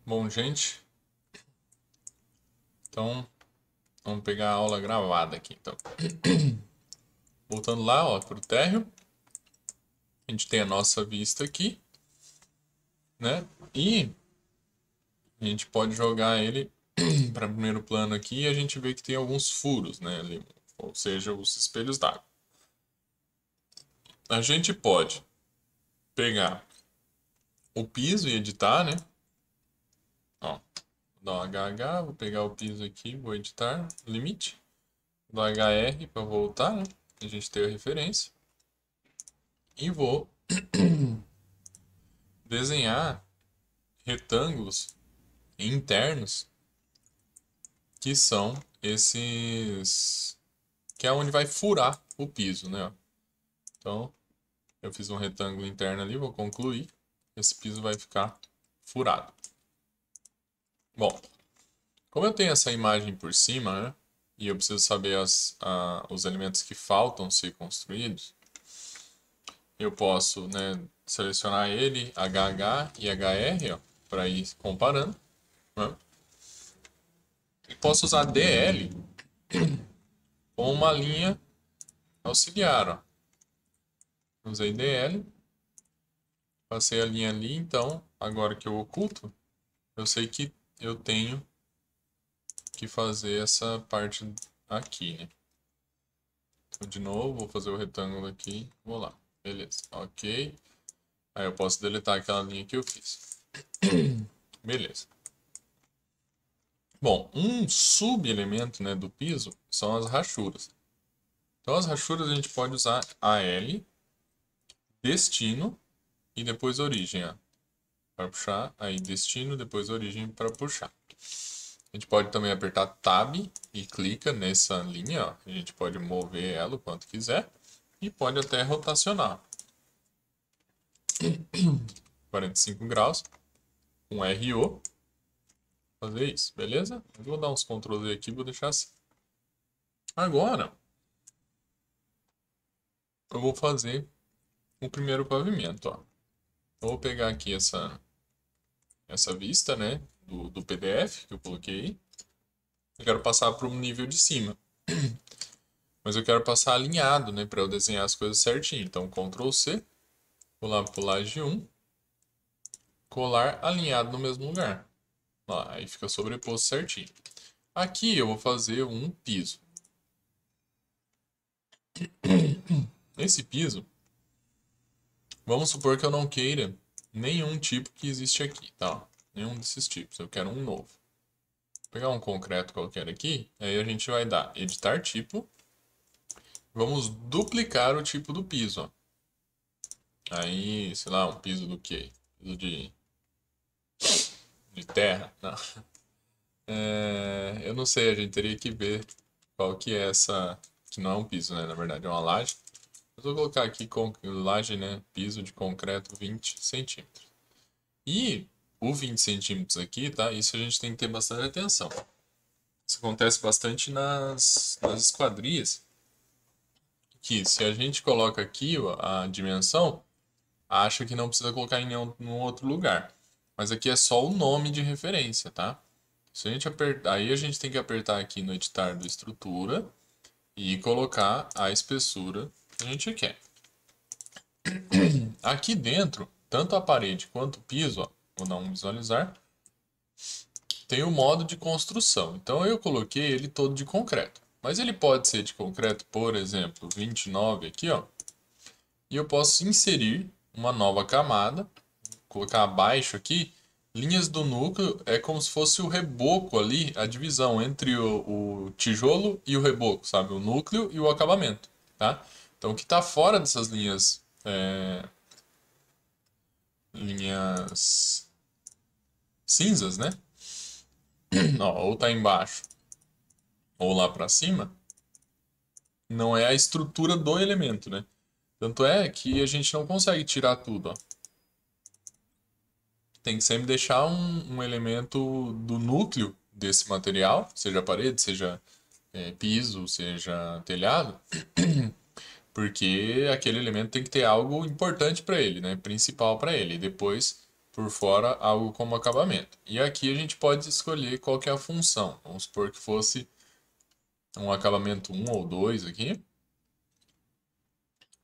Bom, gente, então vamos pegar a aula gravada aqui. Então, voltando lá, ó, para o térreo, a gente tem a nossa vista aqui, né? E a gente pode jogar ele para primeiro plano aqui e a gente vê que tem alguns furos, né? Ali, ou seja, os espelhos d'água. A gente pode pegar o piso e editar, né? Ó, vou dar um HH, vou pegar o piso aqui, vou editar, limite, do HR para voltar, né? A gente tem a referência. E vou desenhar retângulos internos que são esses que é onde vai furar o piso, né? Então, eu fiz um retângulo interno ali, vou concluir. Esse piso vai ficar furado. Bom, como eu tenho essa imagem por cima, né? E eu preciso saber os elementos que faltam ser construídos, eu posso, né, selecionar ele, HH e HR, para ir comparando, né? E posso usar DL com uma linha auxiliar, ó. Usei DL, passei a linha ali, então, agora que eu oculto, eu sei que eu tenho que fazer essa parte aqui, né? Então, de novo, vou fazer o retângulo aqui, vou lá. Beleza, ok. Aí eu posso deletar aquela linha que eu fiz. Beleza. Bom, um subelemento, né, do piso são as rachuras. Então, as rachuras a gente pode usar AL, destino e depois origem, ó. Para puxar, aí destino, depois origem para puxar. A gente pode também apertar Tab e clica nessa linha, ó. A gente pode mover ela o quanto quiser e pode até rotacionar. 45 graus com RO. Fazer isso, beleza? Eu vou dar uns Ctrl Z aqui e vou deixar assim. Agora, eu vou fazer o primeiro pavimento, ó. Eu vou pegar aqui essa vista, né, do PDF que eu coloquei aí. Eu quero passar para o nível de cima. Mas eu quero passar alinhado, né, para eu desenhar as coisas certinho. Então, Ctrl C, vou lá para o laje 1, colar alinhado no mesmo lugar. Ó, aí fica sobreposto certinho. Aqui eu vou fazer um piso. Esse piso, vamos supor que eu não queira nenhum tipo que existe aqui, tá? Nenhum desses tipos, eu quero um novo. Vou pegar um concreto qualquer aqui, aí a gente vai dar editar tipo. Vamos duplicar o tipo do piso, ó. Aí, sei lá, um piso do quê? Piso de terra? Não. Eu não sei, a gente teria que ver qual que é essa... Que não é um piso, né? Na verdade é uma laje. Eu vou colocar aqui com laje, né? Piso de concreto 20 centímetros. E o 20 centímetros aqui, tá? Isso a gente tem que ter bastante atenção. Isso acontece bastante nas esquadrias. Que se a gente coloca aqui ó, a dimensão, acha que não precisa colocar em nenhum outro lugar. Mas aqui é só o nome de referência, tá? Se a gente apertar, aí a gente tem que apertar aqui no editar do estrutura e colocar a espessura que a gente quer. Aqui dentro, tanto a parede quanto o piso, ó, vou dar um visualizar, tem o modo de construção. Então eu coloquei ele todo de concreto. Mas ele pode ser de concreto, por exemplo, 29 aqui, ó. E eu posso inserir uma nova camada, colocar abaixo aqui, linhas do núcleo, é como se fosse o reboco ali, a divisão entre o tijolo e o reboco, sabe? O núcleo e o acabamento, tá? Então o que está fora dessas linhas cinzas, né? Ó, ou tá embaixo ou lá para cima, não é a estrutura do elemento, né? Tanto é que a gente não consegue tirar tudo, ó. Tem que sempre deixar um elemento do núcleo desse material, seja parede, seja piso, seja telhado, porque aquele elemento tem que ter algo importante para ele, né? Principal para ele. E depois por fora algo como acabamento. E aqui a gente pode escolher qual que é a função. Vamos supor que fosse um acabamento 1 ou 2 aqui.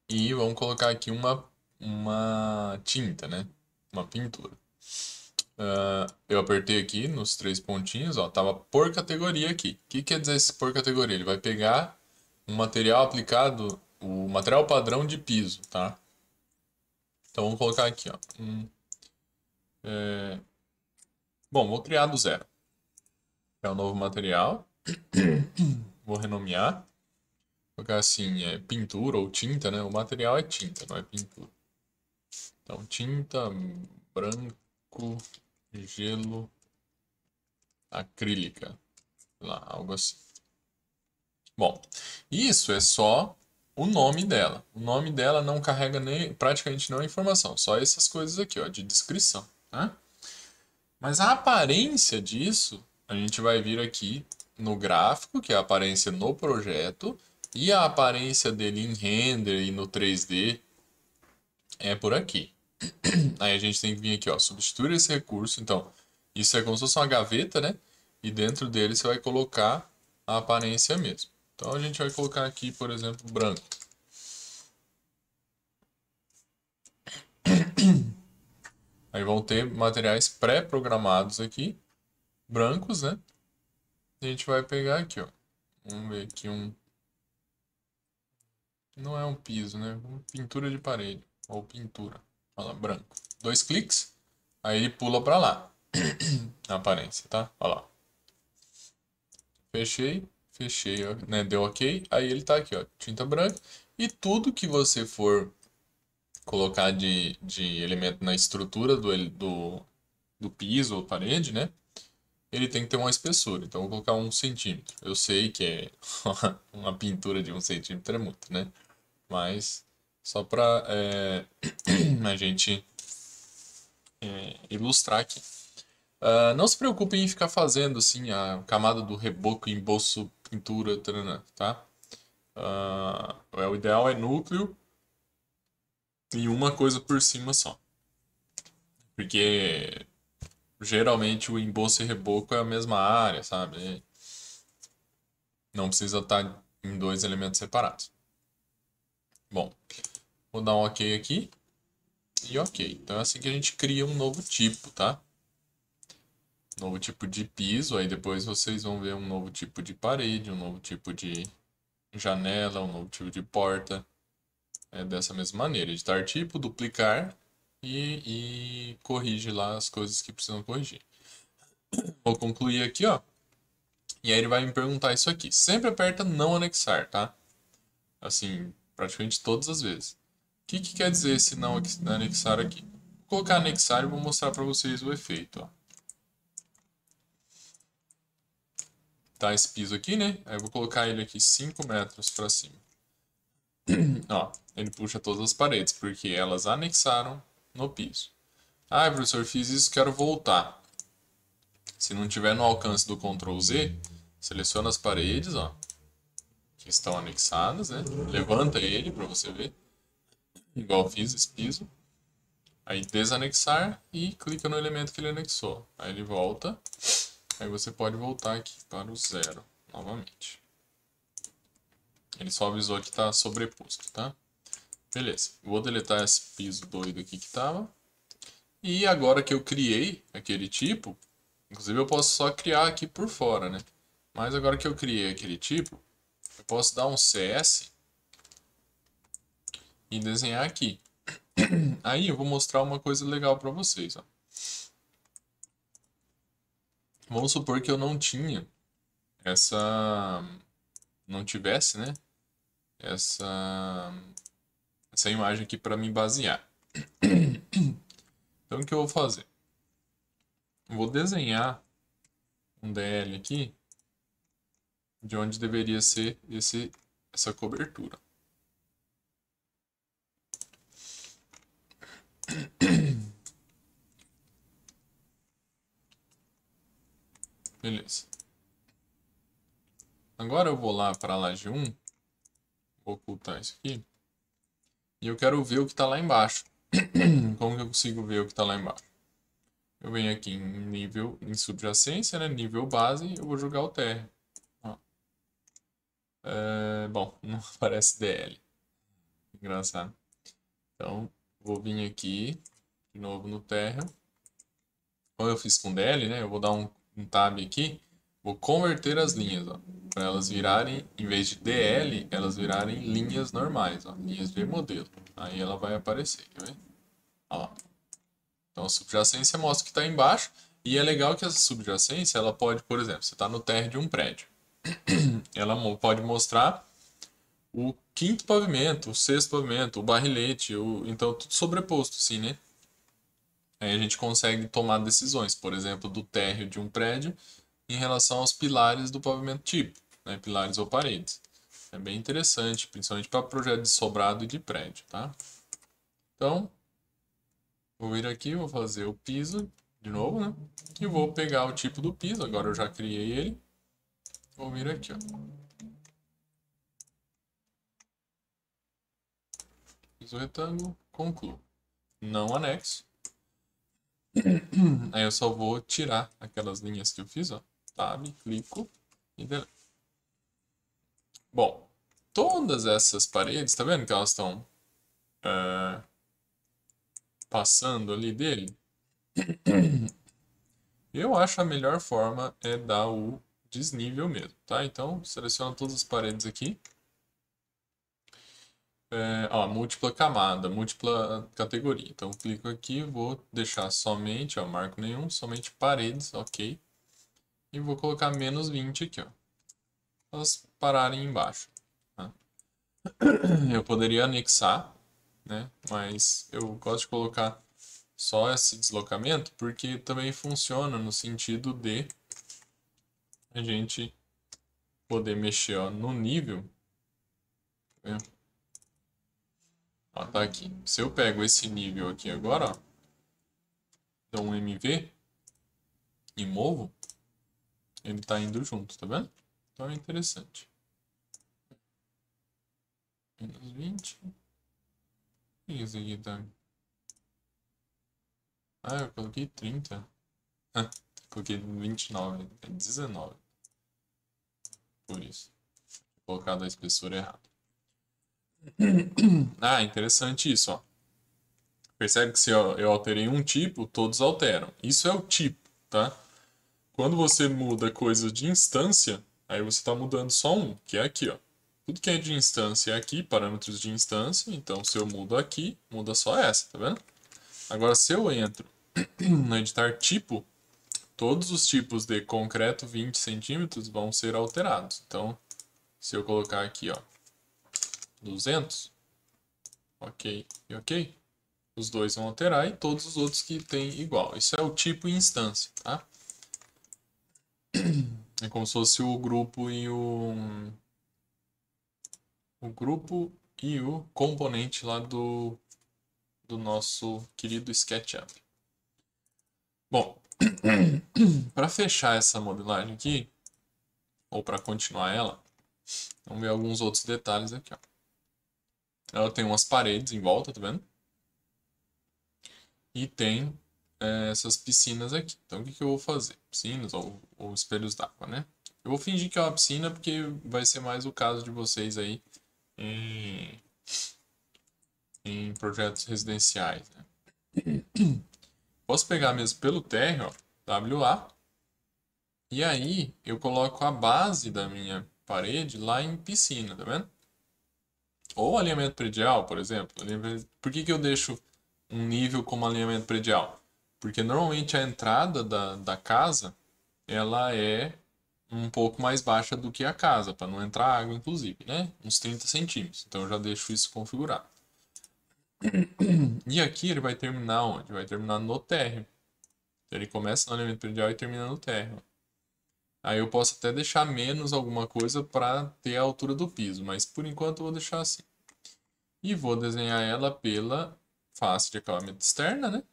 E vamos colocar aqui uma tinta, né? Uma pintura. Eu apertei aqui nos 3 pontinhos, ó, tava por categoria aqui. O que quer dizer esse por categoria? Ele vai pegar um material aplicado, o material padrão de piso, tá? Então vamos colocar aqui, ó. Bom, vou criar do zero. É um novo material. Vou renomear. Vou colocar assim, pintura ou tinta, né? O material é tinta, não é pintura. Então, tinta, branco, gelo, acrílica. Sei lá, algo assim. Bom, isso é só o nome dela. O nome dela não carrega nem, praticamente nenhuma informação, só essas coisas aqui, ó, de descrição, né? Mas a aparência disso, a gente vai vir aqui no gráfico, que é a aparência no projeto, e a aparência dele em render e no 3D é por aqui. Aí a gente tem que vir aqui, ó, substituir esse recurso. Então, isso é como se fosse uma gaveta, né? E dentro dele você vai colocar a aparência mesmo. Então a gente vai colocar aqui, por exemplo, branco. Aí vão ter materiais pré-programados aqui, brancos, né? E a gente vai pegar aqui, ó. Vamos ver aqui um... Não é um piso, né? Uma pintura de parede. Ou pintura. Olha lá, branco. 2 cliques. Aí ele pula pra lá. A aparência, tá? Olha lá. Fechei, ó, né? Deu ok. Aí ele tá aqui, ó. Tinta branca. E tudo que você for colocar de elemento na estrutura do piso ou parede, né? Ele tem que ter uma espessura. Então, eu vou colocar 1 centímetro. Eu sei que é uma pintura de 1 centímetro é muito, né? Mas só para a gente ilustrar aqui. Não se preocupem em ficar fazendo assim a camada do reboco, emboço, pintura, taranã, tá? O ideal é núcleo e uma coisa por cima só. Porque geralmente o emboço e reboco é a mesma área, sabe? Não precisa estar em 2 elementos separados. Bom, vou dar um ok aqui. E ok. Então é assim que a gente cria um novo tipo, tá? Novo tipo de piso. Aí depois vocês vão ver um novo tipo de parede, um novo tipo de janela, um novo tipo de porta. É dessa mesma maneira. Editar tipo, duplicar e corrige lá as coisas que precisam corrigir. Vou concluir aqui, ó. E aí ele vai me perguntar isso aqui. Sempre aperta não anexar, tá? Assim, praticamente todas as vezes. O que quer dizer esse não anexar aqui? Vou colocar anexar e vou mostrar para vocês o efeito, ó. Tá esse piso aqui, né? Aí eu vou colocar ele aqui 5 metros para cima. Ó, ele puxa todas as paredes, porque elas anexaram no piso. Ah, professor, fiz isso, quero voltar. Se não tiver no alcance do Ctrl Z, seleciona as paredes, ó, que estão anexadas, né? Levanta ele para você ver, igual eu fiz esse piso. Aí desanexar e clica no elemento que ele anexou. Aí ele volta. Aí você pode voltar aqui para o 0 novamente. Ele só avisou que está sobreposto, tá? Beleza. Vou deletar esse piso doido aqui que estava. E agora que eu criei aquele tipo, inclusive eu posso só criar aqui por fora, né? Mas agora que eu criei aquele tipo, eu posso dar um CS e desenhar aqui. Aí eu vou mostrar uma coisa legal para vocês, ó. Vamos supor que eu não tinha não tivesse, né? Essa imagem aqui para me basear. Então o que eu vou fazer? Vou desenhar um DL aqui de onde deveria ser essa cobertura. Beleza. Agora eu vou lá para a laje 1, vou ocultar isso aqui, e eu quero ver o que está lá embaixo. Como que eu consigo ver o que está lá embaixo? Eu venho aqui em nível, em subjacência, né? Nível base, eu vou jogar o térreo. Ó. Bom, não aparece DL. Engraçado. Então, vou vir aqui, de novo no térreo. Como eu fiz com DL, né? Eu vou dar um tab aqui. Vou converter as linhas, ó. Para elas virarem, em vez de DL, elas virarem linhas normais, ó. Linhas de modelo. Aí ela vai aparecer, quer ver? Ó. Então a subjacência mostra que está embaixo. E é legal que essa subjacência, ela pode, por exemplo, você está no térreo de um prédio. Ela pode mostrar o quinto pavimento, o sexto pavimento, o barrilete, então tudo sobreposto, assim, né? Aí a gente consegue tomar decisões, por exemplo, do térreo de um prédio em relação aos pilares do pavimento tipo, né? Pilares ou paredes. É bem interessante, principalmente para projeto de sobrado e de prédio, tá? Então, vou vir aqui, vou fazer o piso de novo, né? E vou pegar o tipo do piso, agora eu já criei ele. Vou vir aqui, ó. Fiz o retângulo, concluo. Não anexo. Aí eu só vou tirar aquelas linhas que eu fiz, ó. Tab, clico e delete. Bom, todas essas paredes, tá vendo que elas estão passando ali dele? Eu acho a melhor forma é dar o desnível mesmo, tá? Então, seleciono todas as paredes aqui. Ó, múltipla camada, múltipla categoria. Então, clico aqui, vou deixar somente, ó, marco nenhum, somente paredes, ok. E vou colocar menos 20 aqui, ó. Elas pararem embaixo. Tá? Eu poderia anexar, né? Mas eu gosto de colocar só esse deslocamento porque também funciona no sentido de a gente poder mexer, ó, no nível. Né? Ó, tá aqui. Se eu pego esse nível aqui agora, ó, dou um MV e movo, ele tá indo junto, tá vendo? Então é interessante. Menos 20. O que isso aqui tá? Ah, eu coloquei 30. Coloquei 29. É 19. Por isso. Vou colocar a espessura errada. Ah, interessante isso, ó. Percebe que se eu alterei um tipo, todos alteram. Isso é o tipo, tá? Quando você muda coisas de instância, aí você está mudando só um, que é aqui, ó. Tudo que é de instância é aqui, parâmetros de instância. Então, se eu mudo aqui, muda só essa, tá vendo? Agora, se eu entro no editar tipo, todos os tipos de concreto 20 centímetros vão ser alterados. Então, se eu colocar aqui, ó, 200, ok e ok, os dois vão alterar e todos os outros que tem igual. Isso é o tipo e instância, tá? É como se fosse o grupo e o grupo e o componente lá do nosso querido SketchUp. Bom, para fechar essa modelagem aqui, ou para continuar ela, vamos ver alguns outros detalhes aqui, ó. Ela tem umas paredes em volta, tá vendo? E tem essas piscinas aqui. Então, o que eu vou fazer? Piscinas ou espelhos d'água, né? Eu vou fingir que é uma piscina porque vai ser mais o caso de vocês aí em, em projetos residenciais, né? Posso pegar mesmo pelo térreo, ó, WA, e aí eu coloco a base da minha parede lá em piscina, tá vendo? Ou alinhamento predial, por exemplo. Por que eu deixo um nível como alinhamento predial? Porque normalmente a entrada da casa ela é um pouco mais baixa do que a casa, para não entrar água, inclusive, né? Uns 30 centímetros. Então eu já deixo isso configurado. E aqui ele vai terminar onde? Vai terminar no térreo. Ele começa no alinhamento predial e termina no térreo. Aí eu posso até deixar menos alguma coisa para ter a altura do piso, mas por enquanto eu vou deixar assim. E vou desenhar ela pela face de acabamento externa, né?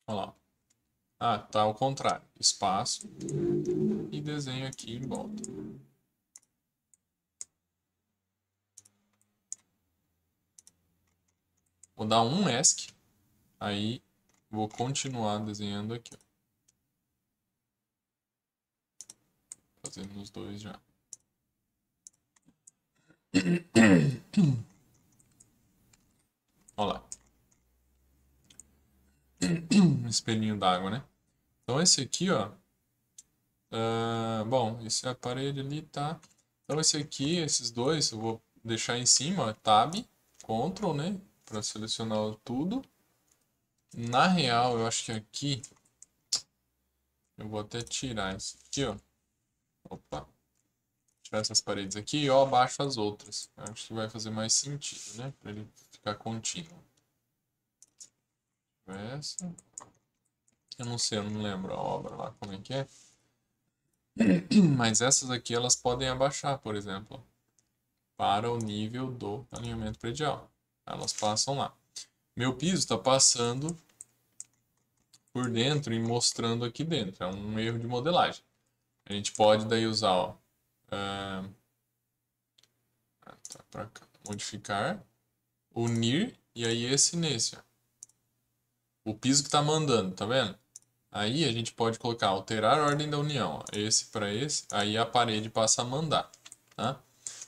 Olha lá. Ah, tá ao contrário. Espaço e desenho aqui em volta. Vou dar um ESC. Aí Vou continuar desenhando aqui, ó. Fazendo os dois já. Olha lá. Espelhinho d'água, né? Então esse aqui, ó. Bom, esse é a parede ali, tá? Então esse aqui, esses dois, eu vou deixar em cima, ó, Tab, Ctrl, né? Para selecionar tudo. Na real, eu acho que aqui eu vou até tirar isso aqui, ó. Opa. Tirar essas paredes aqui e eu abaixo as outras. Eu acho que vai fazer mais sentido, né? Para ele ficar contínuo. Essa. Eu não sei, eu não lembro a obra lá como é que é. Mas essas aqui elas podem abaixar, por exemplo, para o nível do alinhamento predial. Elas passam lá. Meu piso está passando por dentro e mostrando aqui dentro. É um erro de modelagem. A gente pode daí usar, ó, tá pra cá, modificar, unir e aí esse nesse, ó. O piso que está mandando, tá vendo? Aí a gente pode colocar alterar a ordem da união, ó, esse para esse, aí a parede passa a mandar, tá?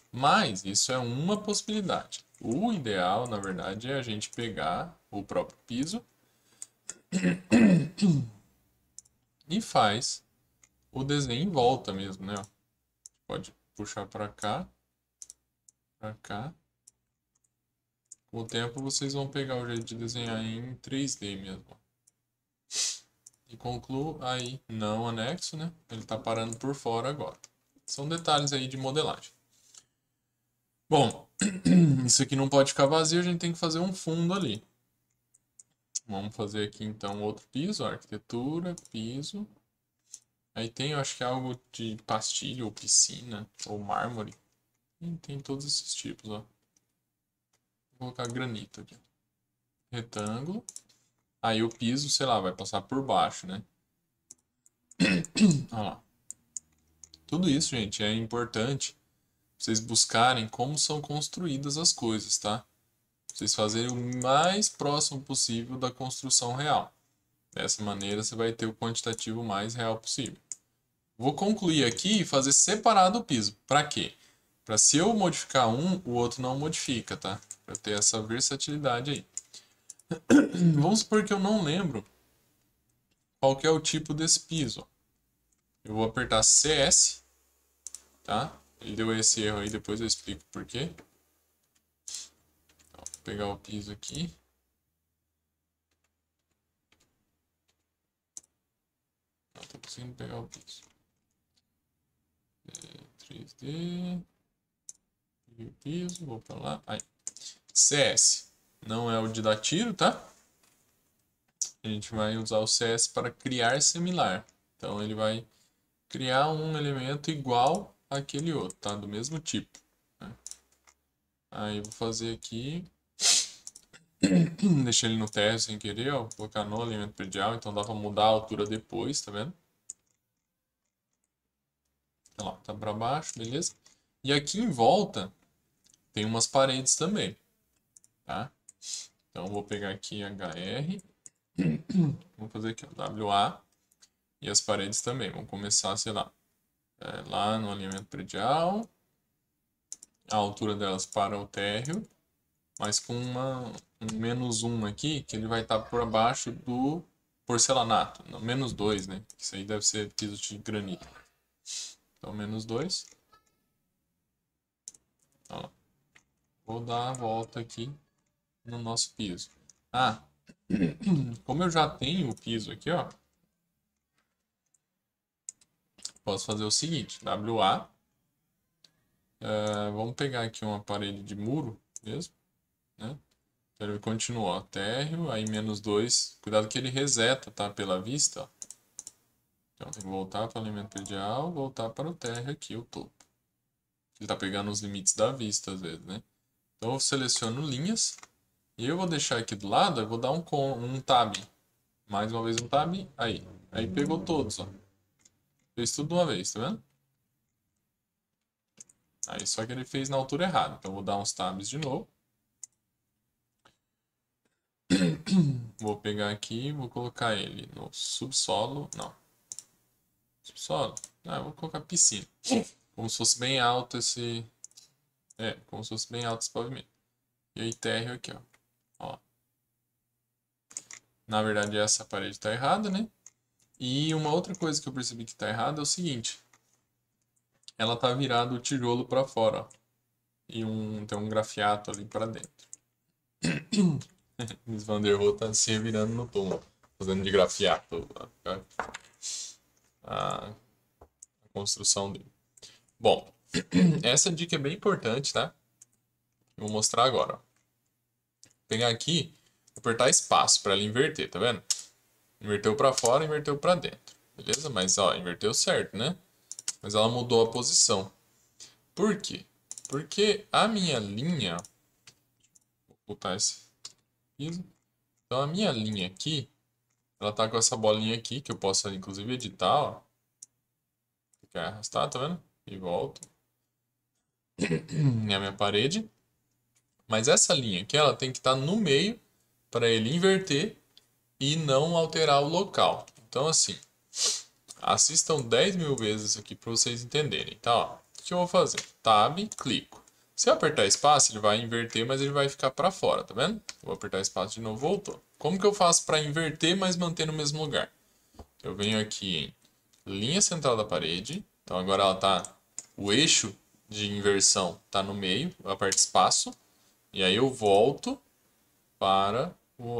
Mas isso é uma possibilidade. O ideal, na verdade, é a gente pegar o próprio piso e faz o desenho em volta mesmo, né? Pode puxar para cá, para cá. Com o tempo vocês vão pegar o jeito de desenhar em 3D mesmo. E concluo aí não anexo, né? Ele está parando por fora agora. São detalhes aí de modelagem. Bom, isso aqui não pode ficar vazio, a gente tem que fazer um fundo ali. Vamos fazer aqui então outro piso, arquitetura, piso. Aí tem, eu acho que é algo de pastilha ou piscina ou mármore. E tem todos esses tipos, ó. Vou colocar granito aqui. Retângulo. Aí o piso, sei lá, vai passar por baixo, né? Olha lá. Tudo isso, gente, é importante vocês buscarem como são construídas as coisas, tá? Vocês fazerem o mais próximo possível da construção real. Dessa maneira, você vai ter o quantitativo mais real possível. Vou concluir aqui e fazer separado o piso. Para quê? Para se eu modificar um, o outro não modifica, tá? Para ter essa versatilidade aí. Vamos supor que eu não lembro qual que é o tipo desse piso. Eu vou apertar CS, tá? Ele deu esse erro aí, depois eu explico por quê. Então, vou pegar o piso aqui. Não tô conseguindo pegar o piso. 3D. E o piso, vou para lá. Aí. CS não é o de dar tiro, tá? A gente vai usar o CS para criar similar. Então ele vai criar um elemento igual àquele outro, tá? Do mesmo tipo, né? Aí vou fazer aqui. Deixei ele no térreo sem querer, ó. Vou colocar no elemento predial, então dá para mudar a altura depois, tá vendo? Olha lá, tá para baixo, beleza? E aqui em volta tem umas paredes também, tá? Então vou pegar aqui HR. Vamos fazer aqui, ó, WA. E as paredes também. Vamos começar, sei lá, lá no alinhamento predial. A altura delas para o térreo. Mas com um -1 aqui, que ele vai estar por abaixo do porcelanato. Não, -2, né? Isso aí deve ser piso de granito. Então, -2. Ó, vou dar a volta aqui no nosso piso. Ah, como eu já tenho o piso aqui, ó. Posso fazer o seguinte, WA. Vamos pegar aqui uma parede de muro mesmo, né? Então ele continua, ó, térreo, aí -2. Cuidado que ele reseta, tá? Pela vista, ó. Então tem que voltar para o alinhamento predial, voltar para o térreo aqui, o topo. Ele tá pegando os limites da vista às vezes, né? Então eu seleciono linhas e eu vou deixar aqui do lado, eu vou dar um tab. Mais uma vez um tab, aí. Aí pegou todos, ó. Fez tudo de uma vez, tá vendo? Aí só que ele fez na altura errada. Então eu vou dar uns tabs de novo. Vou pegar aqui, vou colocar ele no subsolo. Não. Subsolo? Ah, vou colocar piscina. Como se fosse bem alto esse... É, como se fosse bem alto esse pavimento. E aí térreo aqui, ó. Ó. Na verdade essa parede está errada, né? E uma outra coisa que eu percebi que está errada é o seguinte. Ela tá virada o tijolo para fora, ó. E tem um grafiato ali para dentro. Miss Van der Rohe tá se revirando no túmulo, fazendo de grafiato a construção dele. Bom, essa dica é bem importante, tá? Eu vou mostrar agora. Ó. Pegar aqui, apertar espaço para ela inverter, tá vendo? Inverteu para fora, inverteu para dentro. Beleza? Mas ó, inverteu certo, né? Mas ela mudou a posição. Por quê? Porque a minha linha... Vou botar esse piso. Então a minha linha aqui, ela tá com essa bolinha aqui, que eu posso inclusive editar, ó. Quer arrastar, tá vendo? E volto. É a minha parede. Mas essa linha aqui, ela tem que estar no meio para ele inverter e não alterar o local. Então assim, assistam 10.000 vezes aqui para vocês entenderem, tá? Ó, o que eu vou fazer? Tab, clico. Se eu apertar espaço, ele vai inverter, mas ele vai ficar para fora, tá vendo? Vou apertar espaço de novo, voltou. Como que eu faço para inverter, mas manter no mesmo lugar? Eu venho aqui em linha central da parede. Então agora ela tá, o eixo de inversão está no meio. Eu aperto espaço e aí eu volto para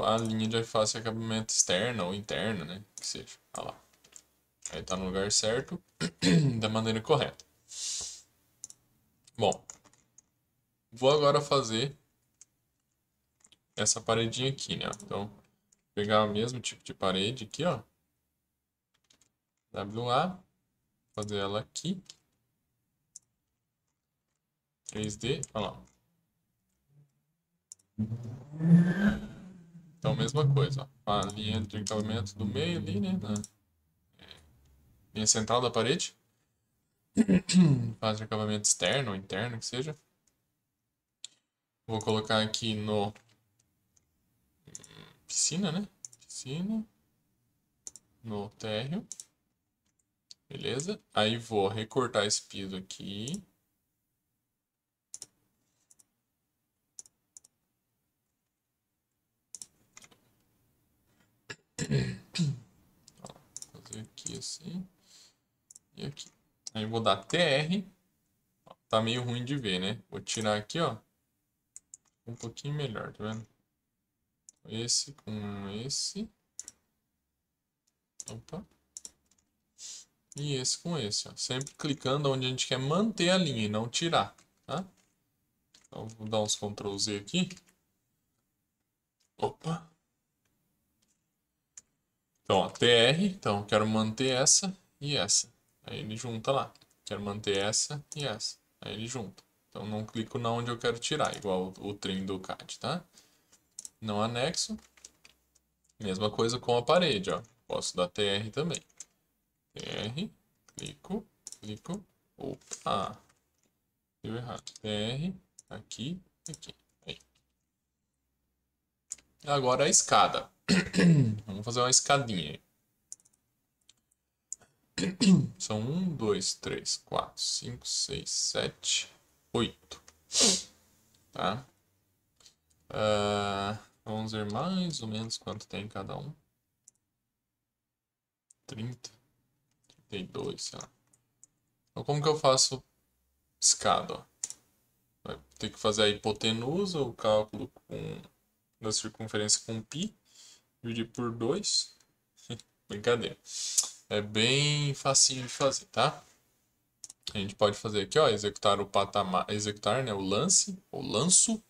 a linha de face de acabamento externa ou interna, né? Que seja. Olha lá. Aí tá no lugar certo, da maneira correta. Bom, vou agora fazer essa paredinha aqui, né? Então, pegar o mesmo tipo de parede aqui, ó. WA, fazer ela aqui. 3D, olha lá. Então, mesma coisa, ó. A linha de acabamento do meio ali, né? Na linha central da parede. Faz de acabamento externo ou interno, que seja. Vou colocar aqui no piscina, né? Piscina. No térreo. Beleza? Aí vou recortar esse piso aqui. Fazer aqui assim. E aqui. Aí vou dar TR. Tá meio ruim de ver, né? Vou tirar aqui, ó. Um pouquinho melhor, tá vendo? Esse com esse. Opa. E esse com esse, ó. Sempre clicando onde a gente quer manter a linha e não tirar, tá? Então, vou dar uns Ctrl Z aqui. Opa. Então, ó, TR. Então, quero manter essa e essa. Aí ele junta lá. Quero manter essa e essa. Aí ele junta. Então, não clico na onde eu quero tirar, igual o trim do CAD, tá? Não anexo. Mesma coisa com a parede, ó. Posso dar TR também. TR, clico, clico. Opa! Deu errado. TR, aqui, aqui. Aí. Agora a escada. Vamos fazer uma escadinha. São 1, 2, 3, 4, 5, 6, 7, 8. Tá? Vamos ver mais ou menos quanto tem cada um. 30, 32, sei lá. Então, como que eu faço escada? Ó? Vai ter que fazer a hipotenusa, o cálculo da circunferência com π, dividir por 2. Brincadeira. É bem facinho de fazer, tá? A gente pode fazer aqui, ó, executar o patamar, executar, né, o lance, ou lanço.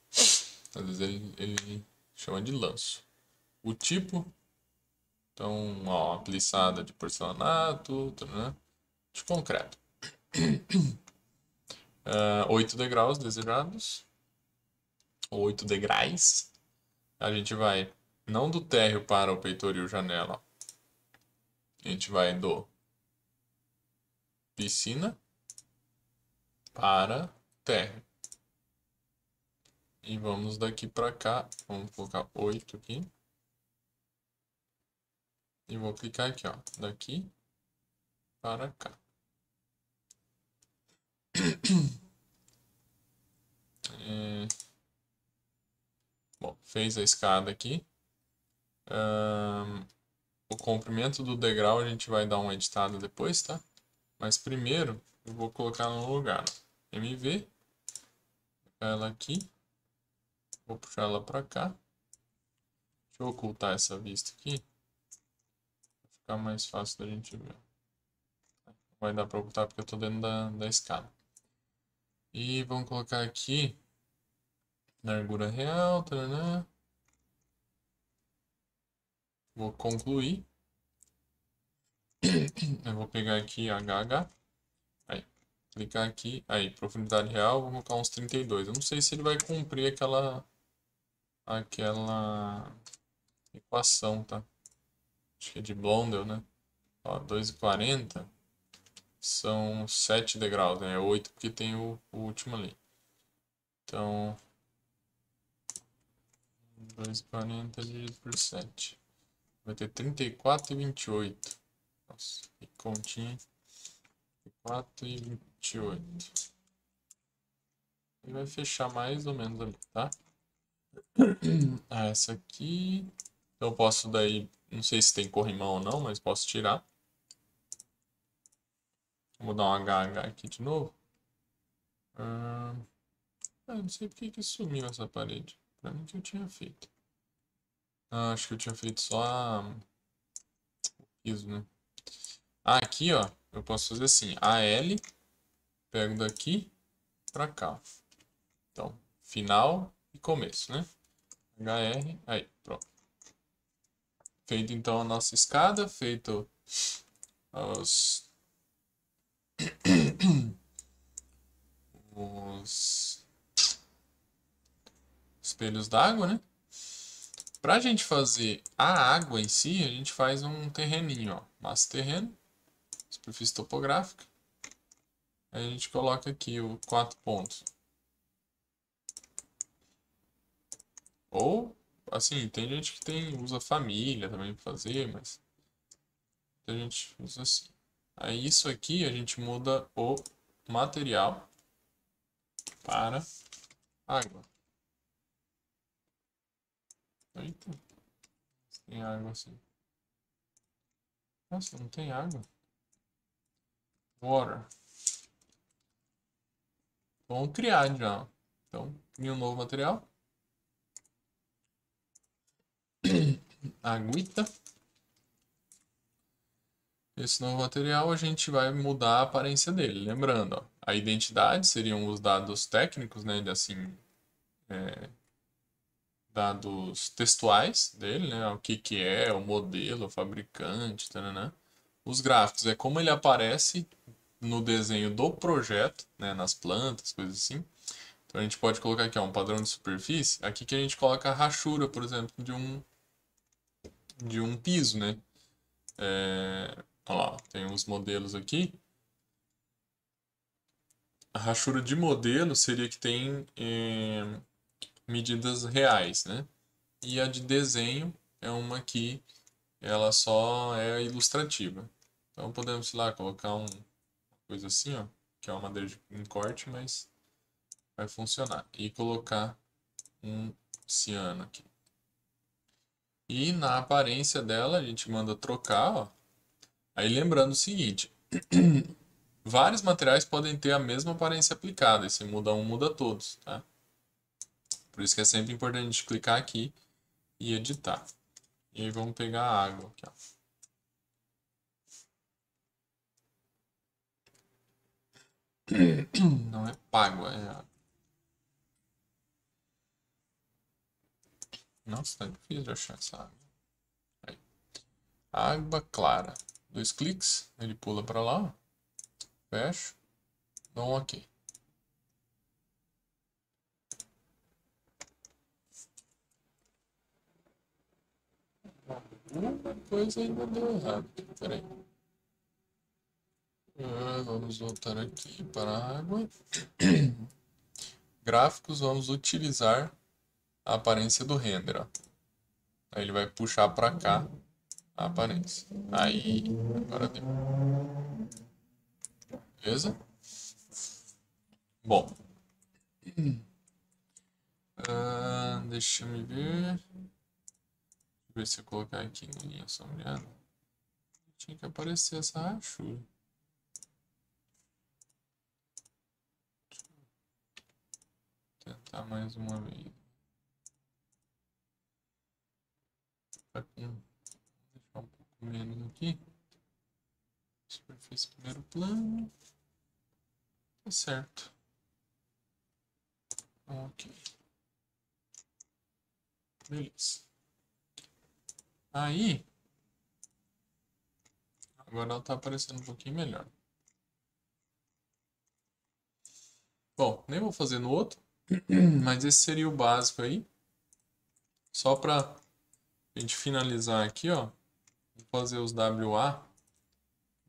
Às vezes ele chama de lanço. O tipo, então, ó, uma plissada de porcelanato, né, de concreto. 8 degraus desejados, ou 8 degraus. A gente vai, não do térreo para o peitoril janela, a gente vai do piscina para térreo. E vamos daqui para cá, vamos colocar 8 aqui. E vou clicar aqui, ó, daqui para cá. Bom, fez a escada aqui. O comprimento do degrau a gente vai dar uma editada depois, tá? Mas primeiro eu vou colocar no lugar. MV, ela aqui, vou puxar ela para cá. Deixa eu ocultar essa vista aqui, para ficar mais fácil da gente ver. Não vai dar para ocultar porque eu estou dentro da escada. E vamos colocar aqui largura real, taranã. Vou concluir. Eu vou pegar aqui HH. Aí, clicar aqui. Aí, profundidade real, vou colocar uns 32. Eu não sei se ele vai cumprir aquela equação, tá? Acho que é de Blondel, né? Ó, 2,40 são 7 degraus, né? É 8 porque tem o último ali. Então, 2,40 dividido por 7. Vai ter 34,28. Nossa, que continha. 34,28. E vai fechar mais ou menos ali, tá? Essa aqui. Eu posso daí. Não sei se tem corrimão ou não, mas posso tirar. Vou dar um HH aqui de novo. Não sei porque que sumiu essa parede. Pra mim que eu tinha feito. Acho que eu tinha feito só o piso, né? Aqui, ó. Eu posso fazer assim. AL. Pego daqui pra cá. Então, final e começo, né? HR. Aí, pronto. Feito então a nossa escada. Feito os os espelhos d'água, né? Pra gente fazer a água em si, a gente faz um terreninho, ó. Massa terreno, superfície topográfica. Aí a gente coloca aqui os 4 pontos. Ou, assim, tem gente que usa família também pra fazer, mas a gente usa assim. Aí isso aqui a gente muda o material para água. Eita, tem água assim. Nossa, não tem água. Water. Vamos criar já. Então, cria um novo material. Aguita. Esse novo material a gente vai mudar a aparência dele. Lembrando, ó, a identidade seriam os dados técnicos, né? Assim, dados textuais dele, né? O que é, o modelo, o fabricante, taranã. Os gráficos é como ele aparece no desenho do projeto, né? Nas plantas, coisas assim. Então a gente pode colocar aqui ó, um padrão de superfície. Aqui que a gente coloca a rachura, por exemplo, de um piso, né? Olha lá, tem uns modelos aqui. A rachura de modelo seria que tem medidas reais, né? E a de desenho é uma que ela só é ilustrativa. Então podemos, sei lá, colocar uma coisa assim, ó, que é uma madeira em corte, mas vai funcionar. E colocar um ciano aqui. E na aparência dela a gente manda trocar, ó. Aí lembrando o seguinte, vários materiais podem ter a mesma aparência aplicada, e se muda um, muda todos, tá? Por isso que é sempre importante a gente clicar aqui e editar. E aí vamos pegar a água aqui, ó. Não é pago, é água. Nossa, tá difícil de achar essa água. Aí. Água clara. 2 cliques, ele pula para lá, ó. Fecho, dá um OK. Uma coisa ainda deu errado. Peraí. Vamos voltar aqui para a água. Gráficos, vamos utilizar a aparência do render. Ó. Aí ele vai puxar para cá a aparência. Aí, agora deu. Beleza? Bom. Deixa eu ver. Deixa eu ver se eu colocar aqui na linha sombreada. Tinha que aparecer essa rachura. Tentar mais uma vez. Deixar um pouco menos aqui. Superfície primeiro plano. Tá certo. Ok. Beleza. Aí. Agora ela tá aparecendo um pouquinho melhor. Bom, nem vou fazer no outro. Mas esse seria o básico aí. Só pra a gente finalizar aqui, ó. Vou fazer os WA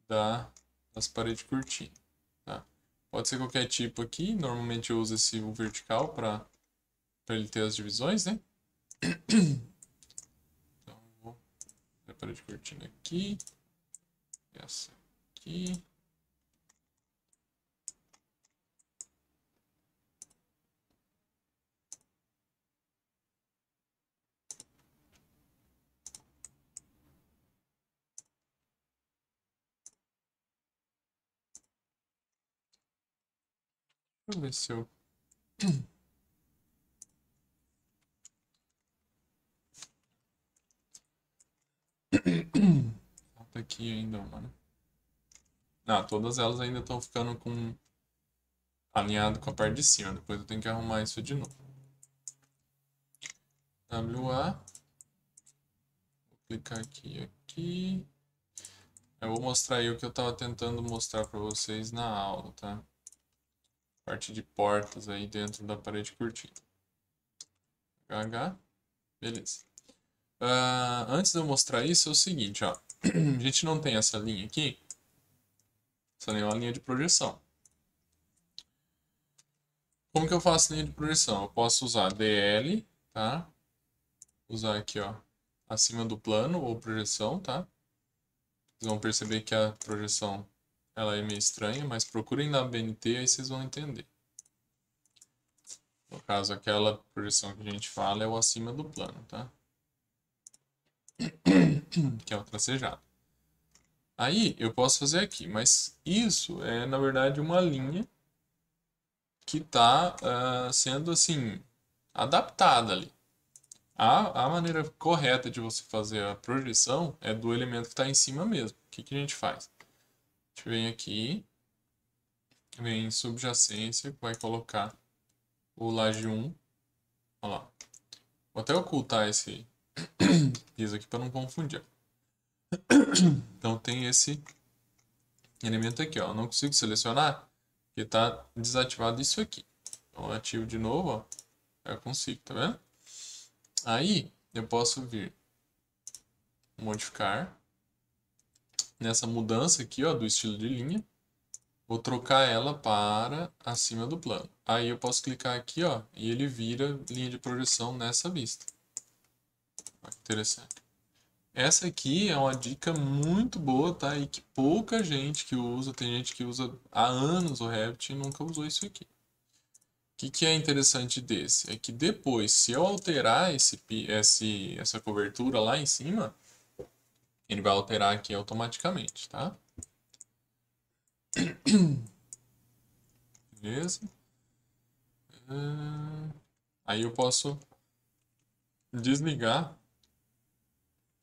das paredes curtinhas. Tá? Pode ser qualquer tipo aqui. Normalmente eu uso esse vertical para ele ter as divisões, né? Então vou fazer a parede cortina aqui. Essa aqui. Deixa eu ver se eu... Falta aqui ainda uma, né? Ah, todas elas ainda estão ficando com... alinhado com a parte de cima. Depois eu tenho que arrumar isso de novo. WA. Vou clicar aqui. Eu vou mostrar aí o que eu estava tentando mostrar para vocês na aula, tá? Parte de portas aí dentro da parede curtinha. HH. Beleza. Antes de eu mostrar isso, é o seguinte, ó. A gente não tem essa linha aqui. Essa linha é uma linha de projeção. Como que eu faço linha de projeção? Eu posso usar DL, tá? Usar aqui, ó, acima do plano ou projeção, tá? Vocês vão perceber que a projeção ela é meio estranha, mas procurem na BNT aí vocês vão entender. No caso, aquela projeção que a gente fala é o acima do plano, tá? Que é o tracejado. Aí eu posso fazer aqui, mas isso é na verdade uma linha que está sendo assim adaptada ali. A maneira correta de você fazer a projeção é do elemento que está em cima mesmo. O que a gente faz? A gente vem aqui, vem em subjacência, vai colocar o laje 1. Olha lá. Vou até ocultar esse piso aqui para não confundir. Então tem esse elemento aqui, ó. Eu não consigo selecionar porque está desativado isso aqui. Então eu ativo de novo, ó. Eu consigo, tá vendo? Aí eu posso vir modificar nessa mudança aqui, ó, do estilo de linha. Vou trocar ela para acima do plano. Aí eu posso clicar aqui, ó, e ele vira linha de projeção nessa vista. Olha que interessante. Essa aqui é uma dica muito boa, tá? E que pouca gente que usa, tem gente que usa há anos o Revit e nunca usou isso aqui. O que é interessante desse? É que depois, se eu alterar essa cobertura lá em cima, ele vai alterar aqui automaticamente, tá? Beleza? Aí eu posso desligar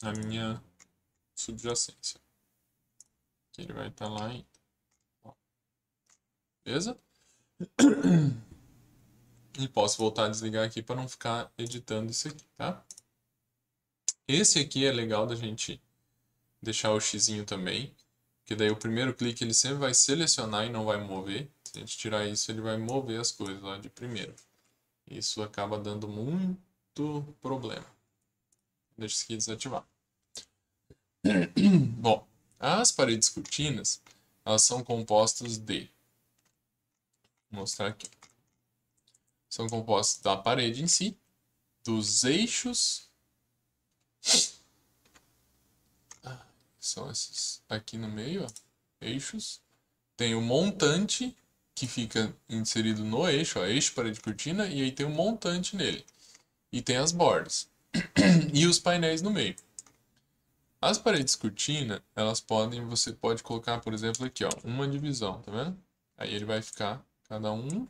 a minha subjacência. Que ele vai estar lá ainda. Beleza? E posso voltar a desligar aqui para não ficar editando isso aqui, tá? Esse aqui é legal da gente deixar o xizinho também, porque daí o primeiro clique ele sempre vai selecionar e não vai mover. Se a gente tirar isso, ele vai mover as coisas lá de primeiro. Isso acaba dando muito problema. Deixa isso aqui desativar. Bom, as paredes cortinas, elas são compostas de... Vou mostrar aqui. São compostas da parede em si, dos eixos são esses aqui no meio, ó, eixos. Tem o montante, que fica inserido no eixo, ó, eixo parede cortina, e aí tem o montante nele. E tem as bordas. E os painéis no meio. As paredes cortina, você pode colocar, por exemplo, aqui, ó, uma divisão, tá vendo? Aí ele vai ficar cada um.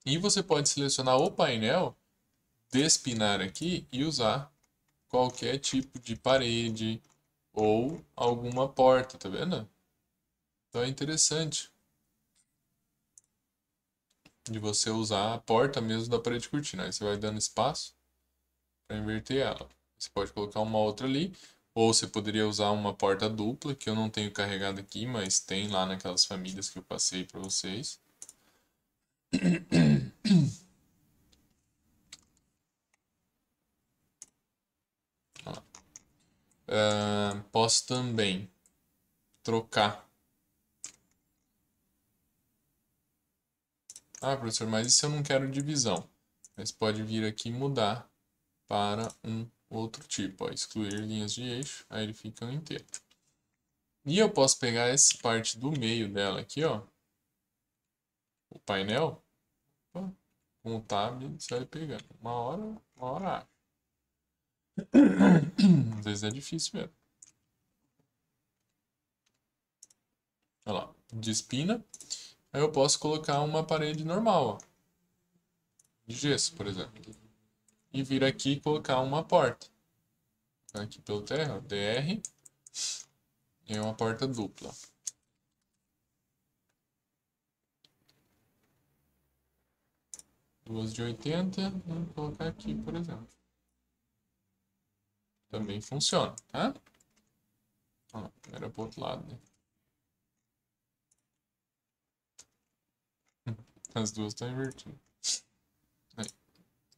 E você pode selecionar o painel, despinar aqui e usar qualquer tipo de parede ou alguma porta, tá vendo? Então é interessante de você usar a porta mesmo da parede cortina. Aí você vai dando espaço para inverter ela. Você pode colocar uma outra ali, ou você poderia usar uma porta dupla, que eu não tenho carregado aqui, mas tem lá naquelas famílias que eu passei para vocês. Posso também trocar. Ah, professor, mas e se eu não quero divisão? Mas pode vir aqui e mudar para um outro tipo, ó, excluir linhas de eixo, aí ele fica inteiro. E eu posso pegar essa parte do meio dela aqui, ó, o painel, ó, com o tab você vai pegando. Uma hora acha. Às vezes é difícil mesmo. Olha lá, despina. Aí eu posso colocar uma parede normal, ó, de gesso, por exemplo. E vir aqui e colocar uma porta. Aqui pelo terra, DR. E é uma porta dupla. Duas de 80, vou colocar aqui, por exemplo. Também funciona, tá? Ó, era pro outro lado, né? As duas estão invertidas. Aí,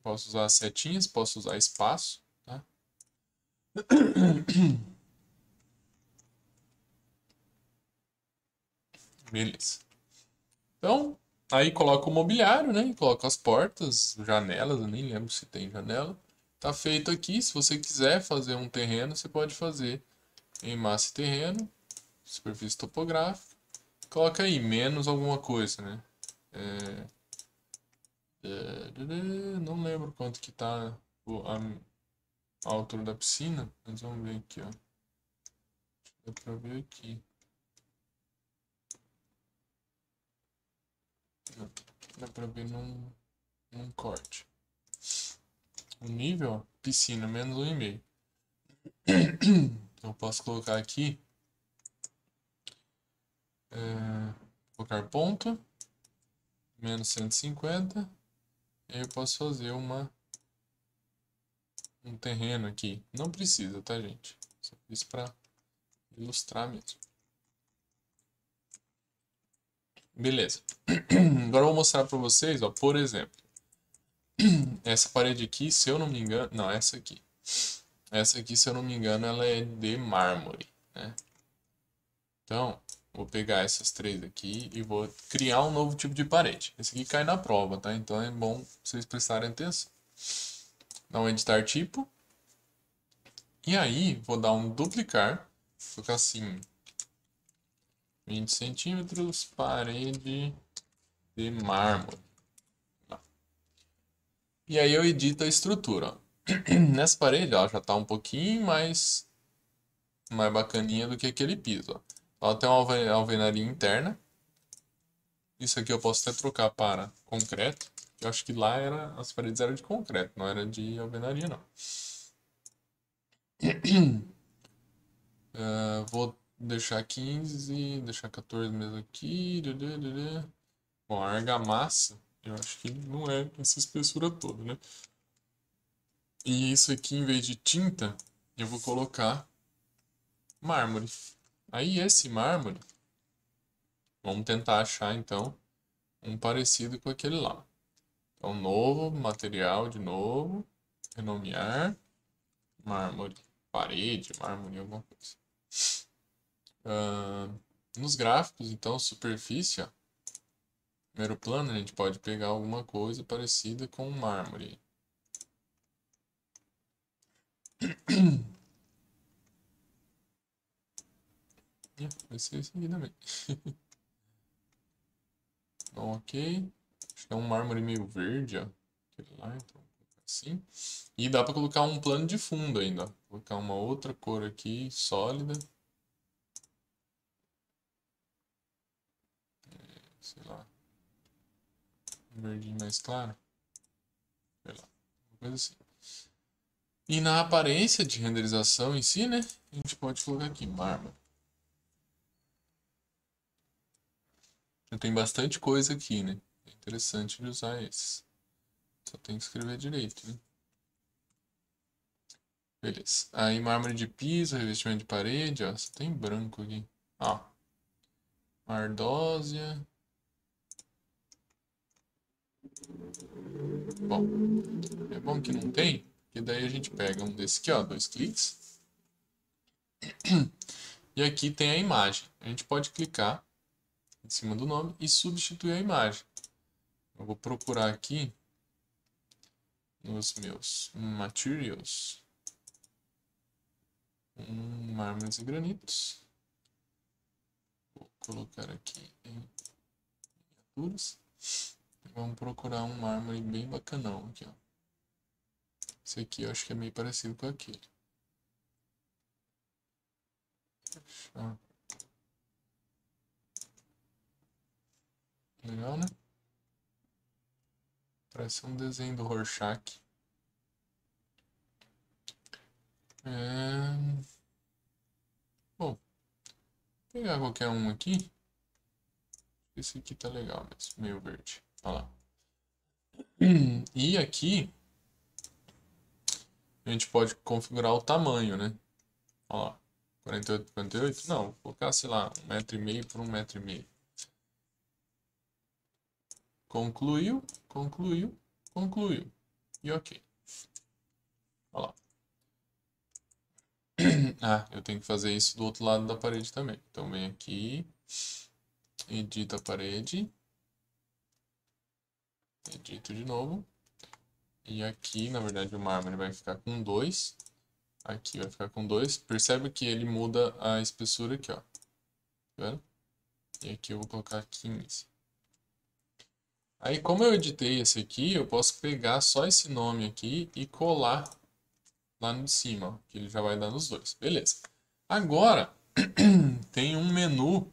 posso usar setinhas, posso usar espaço, tá? Beleza. Então, aí coloca o mobiliário, né? Coloca as portas, janelas, eu nem lembro se tem janela. Tá feito aqui. Se você quiser fazer um terreno, você pode fazer em massa e terreno, superfície topográfica. Coloca aí menos alguma coisa, né? Não lembro quanto que tá a altura da piscina, mas vamos ver aqui, ó. Dá pra ver aqui. Dá pra ver num corte. O nível, ó, piscina, menos 1,5. Então eu posso colocar aqui, colocar ponto, menos 150. E aí eu posso fazer um terreno aqui. Não precisa, tá, gente? Só fiz pra ilustrar mesmo. Beleza. Agora eu vou mostrar pra vocês, ó, por exemplo. Essa parede aqui, se eu não me engano... Não, essa aqui. Essa aqui, se eu não me engano, ela é de mármore, né? Então, vou pegar essas três aqui e vou criar um novo tipo de parede. Esse aqui cai na prova, tá? Então é bom vocês prestarem atenção. Dá um editar tipo. E aí, vou dar um duplicar. Vou colocar assim, 20 centímetros, parede de mármore. E aí eu edito a estrutura, ó. Nessa parede, ó, já tá um pouquinho mais bacaninha do que aquele piso, ó. Ela tem uma alvenaria interna. Isso aqui eu posso até trocar para concreto. Eu acho que lá as paredes eram de concreto, não era de alvenaria, não. Vou deixar 15, deixar 14 mesmo aqui. Bom, a argamassa, eu acho que não é essa espessura toda, né? E isso aqui, em vez de tinta, eu vou colocar mármore. Aí esse mármore, vamos tentar achar então um parecido com aquele lá. Então, novo, material de novo, renomear, mármore, parede, mármore, alguma coisa. Nos gráficos, então, superfície, ó, primeiro plano, a gente pode pegar alguma coisa parecida com mármore. Vai ser isso aqui também. Então, ok. Acho que é um mármore meio verde, ó. Aquele lá, então, assim. E dá pra colocar um plano de fundo ainda, ó. Colocar uma outra cor aqui, sólida. Sei lá. Um verdinho mais claro. Sei lá. Uma coisa assim. E na aparência de renderização em si, né? A gente pode colocar aqui, mármore. Já tem bastante coisa aqui, né? É interessante de usar esses. Só tem que escrever direito, né? Beleza. Aí mármore de piso, revestimento de parede, ó. Só tem branco aqui. Ó. Ardósia. Bom, é bom que não tem, que daí a gente pega um desse aqui, ó, 2 cliques. E aqui tem a imagem. A gente pode clicar em cima do nome e substituir a imagem. Eu vou procurar aqui nos meus materials. Mármores e granitos. Vou colocar aqui em miniaturas. Vamos procurar um mármore bem bacanão aqui, ó. Esse aqui eu acho que é meio parecido com aquele. Fechar. Legal, né? Parece um desenho do Rorschach. Bom, vou pegar qualquer um aqui. Esse aqui tá legal mesmo, meio verde. Olha lá. E aqui a gente pode configurar o tamanho, né? Olha lá. 48 por 48? Não, vou colocar, sei lá, 1,5 m por 1,5 m. Concluiu, concluiu, concluiu. E ok. Olha lá. Ah, eu tenho que fazer isso do outro lado da parede também. Então vem aqui, edita a parede, edito de novo. E aqui, na verdade, o mármore vai ficar com 2. Aqui vai ficar com 2. Percebe que ele muda a espessura aqui, ó. Tá vendo? E aqui eu vou colocar 15. Aí, como eu editei esse aqui, eu posso pegar só esse nome aqui e colar lá no de cima, ó, que ele já vai dar nos dois. Beleza. Agora, tem um menu,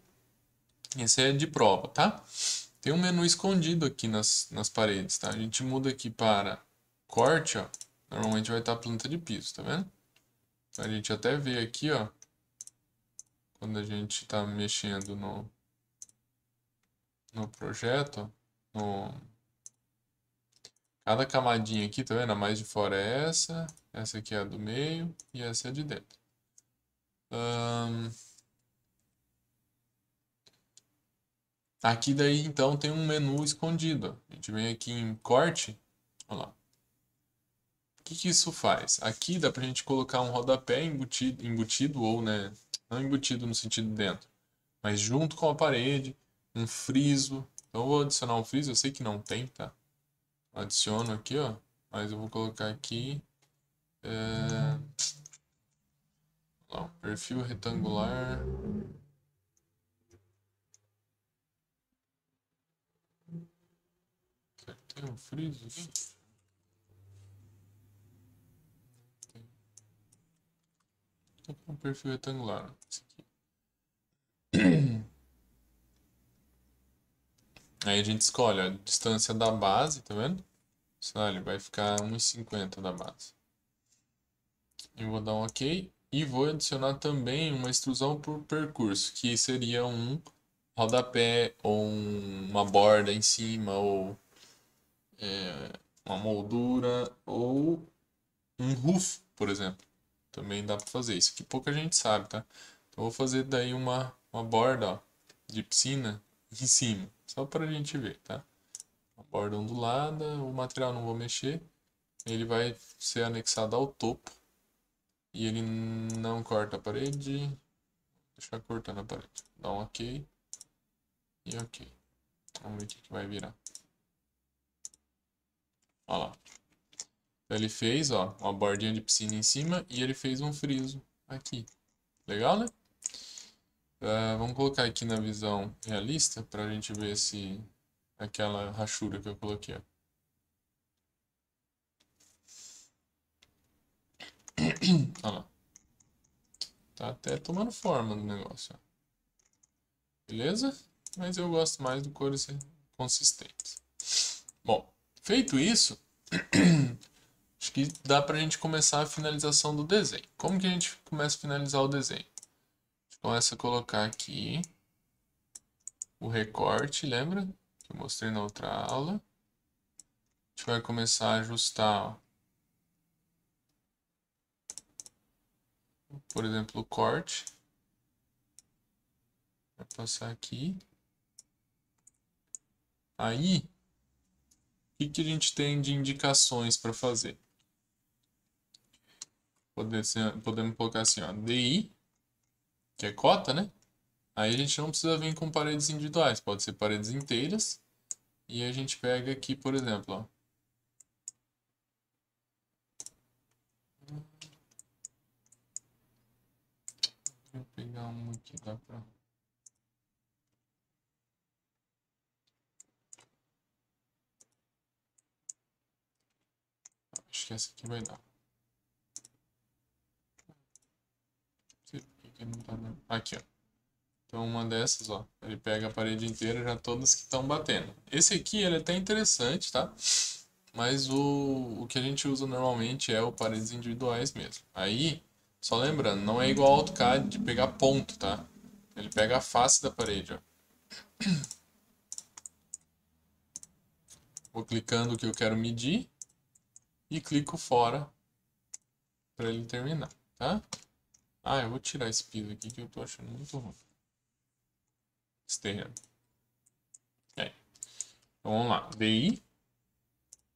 esse é de prova, tá? Tem um menu escondido aqui nas paredes, tá? A gente muda aqui para corte, ó. Normalmente vai estar planta de piso, tá vendo? A gente até vê aqui, ó, quando a gente está mexendo no projeto, no, cada camadinha aqui, tá vendo? A mais de fora é essa aqui é a do meio e essa é a de dentro. Aqui daí então tem um menu escondido, ó. A gente vem aqui em corte, olha lá. O que isso faz? Aqui dá pra gente colocar um rodapé embutido ou, né, não embutido no sentido dentro, mas junto com a parede, um friso. Então eu vou adicionar um friso, eu sei que não tem, tá? Adiciono aqui, ó, mas eu vou colocar aqui, ó, perfil retangular. Tem um friso aqui? Tem um perfil retangular, esse aqui. Aí a gente escolhe a distância da base, tá vendo? Ele vai ficar 1,50 da base. Eu vou dar um OK e vou adicionar também uma extrusão por percurso, que seria um rodapé ou uma borda em cima ou uma moldura ou um roof, por exemplo. Também dá para fazer isso, que pouca gente sabe, tá? Então eu vou fazer daí uma borda, ó, de piscina em cima, só para a gente ver, tá? A borda ondulada, o material não vou mexer, ele vai ser anexado ao topo e ele não corta a parede. Deixar cortando a parede. Dá um OK e OK. Vamos ver o que vai virar. Olha lá. Então ele fez, ó, uma bordinha de piscina em cima e ele fez um friso aqui. Legal, né? Vamos colocar aqui na visão realista para a gente ver se aquela rachura que eu coloquei. Ó. Olha lá. Tá até tomando forma do negócio. Ó. Beleza? Mas eu gosto mais do cores consistentes. Bom, feito isso, acho que dá pra gente começar a finalização do desenho. Como que a gente começa a finalizar o desenho? A gente começa a colocar aqui o recorte, lembra? Que eu mostrei na outra aula. A gente vai começar a ajustar, ó, por exemplo, o corte. Vai passar aqui. Aí, o que a gente tem de indicações para fazer? Podemos colocar assim, ó, DI, que é cota, né? Aí a gente não precisa vir com paredes individuais, pode ser paredes inteiras. E a gente pega aqui, por exemplo, ó. Vou pegar uma aqui, dá pra... Acho que essa aqui vai dar. Não sei por que não tá dando. Aqui, ó. Então uma dessas, ó, ele pega a parede inteira, já todas que estão batendo. Esse aqui, ele é até interessante, tá? Mas o que a gente usa normalmente é o paredes individuais mesmo. Aí, só lembrando, não é igual ao AutoCAD de pegar ponto, tá? Ele pega a face da parede, ó. Vou clicando o que eu quero medir e clico fora para ele terminar, tá? Ah, eu vou tirar esse piso aqui que eu tô achando muito ruim. Esse terreno. É. Então vamos lá. DI.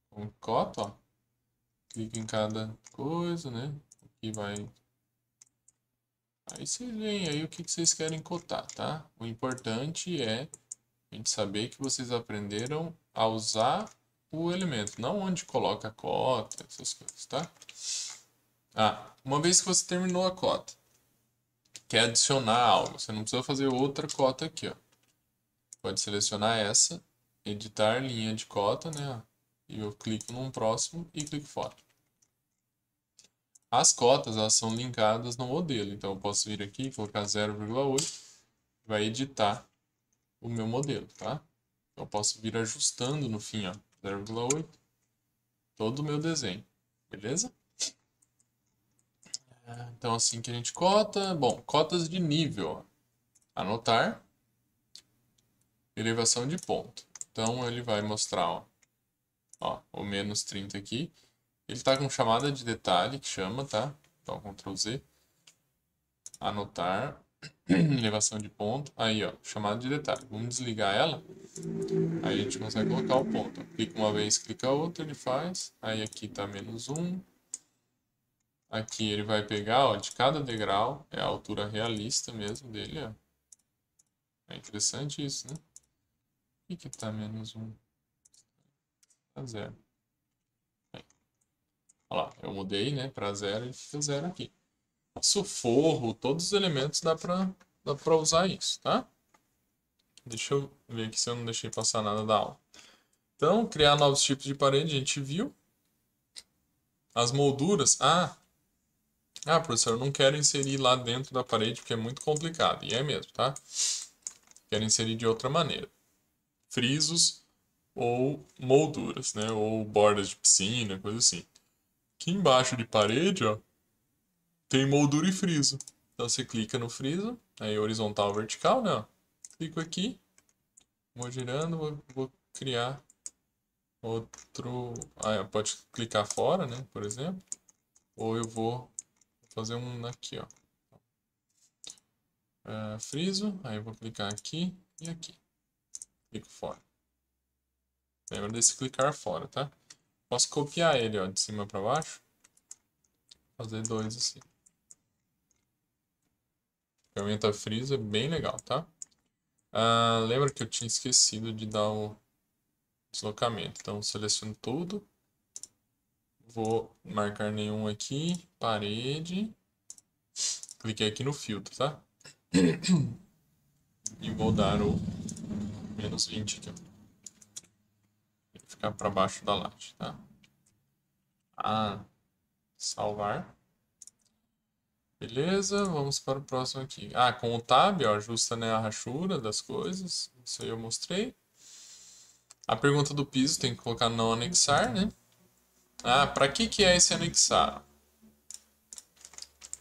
Com cota, ó. Clica em cada coisa, né? Aqui vai. Aí vocês veem aí o que vocês querem cotar, tá? O importante é a gente saber que vocês aprenderam a usar o elemento, não onde coloca a cota, essas coisas, tá? Ah, uma vez que você terminou a cota, quer adicionar algo, você não precisa fazer outra cota aqui, ó. Pode selecionar essa, editar linha de cota, né? E eu clico num próximo e clico fora. As cotas, elas são linkadas no modelo, então eu posso vir aqui, colocar 0,8, vai editar o meu modelo, tá? Eu posso vir ajustando no fim, ó, 0,8, todo o meu desenho, beleza? Então assim que a gente cota, bom, cotas de nível, ó. Anotar, elevação de ponto. Então ele vai mostrar, ó, o menos 30 aqui. Ele está com chamada de detalhe, que chama, tá? Então Ctrl Z, anotar, elevação de ponto. Aí, ó, chamada de detalhe. Vamos desligar ela. Aí a gente consegue colocar o ponto. Clica uma vez, clica outra, ele faz. Aí aqui tá menos 1. Aqui ele vai pegar, ó, de cada degrau, é a altura realista mesmo dele, ó. É interessante isso, né? O que tá menos 1? Tá 0. Aí. Olha lá, eu mudei, né, para 0 e fica 0 aqui. Forro, todos os elementos dá pra usar isso, tá? Deixa eu ver aqui se eu não deixei passar nada da aula. Então, criar novos tipos de parede, a gente viu. As molduras, professor, eu não quero inserir lá dentro da parede porque é muito complicado. E é mesmo, tá? Quero inserir de outra maneira. Frisos ou molduras, né? Ou bordas de piscina, coisa assim. Aqui embaixo de parede, ó, tem moldura e friso. Então você clica no friso, aí horizontal ou vertical, né? Ó. Clico aqui, vou girando, vou criar outro. Pode clicar fora, né? Por exemplo. Ou eu vou fazer um aqui, ó. Friso, aí eu vou clicar aqui e aqui. Clico fora. Lembra desse clicar fora, tá? Posso copiar ele, ó, de cima para baixo. Fazer dois assim. Ferramenta friso é bem legal, tá? Lembra que eu tinha esquecido de dar o deslocamento. Então, seleciono tudo. Vou marcar nenhum aqui. Parede. Cliquei aqui no filtro, tá? E vou dar o -20 aqui, ó. Ele ficar para baixo da laje, tá? Salvar. Beleza, vamos para o próximo aqui. Com o tab, ó, ajusta, né, a rachura das coisas. Isso aí eu mostrei. A pergunta do piso tem que colocar não anexar, né? Para que é esse anexar?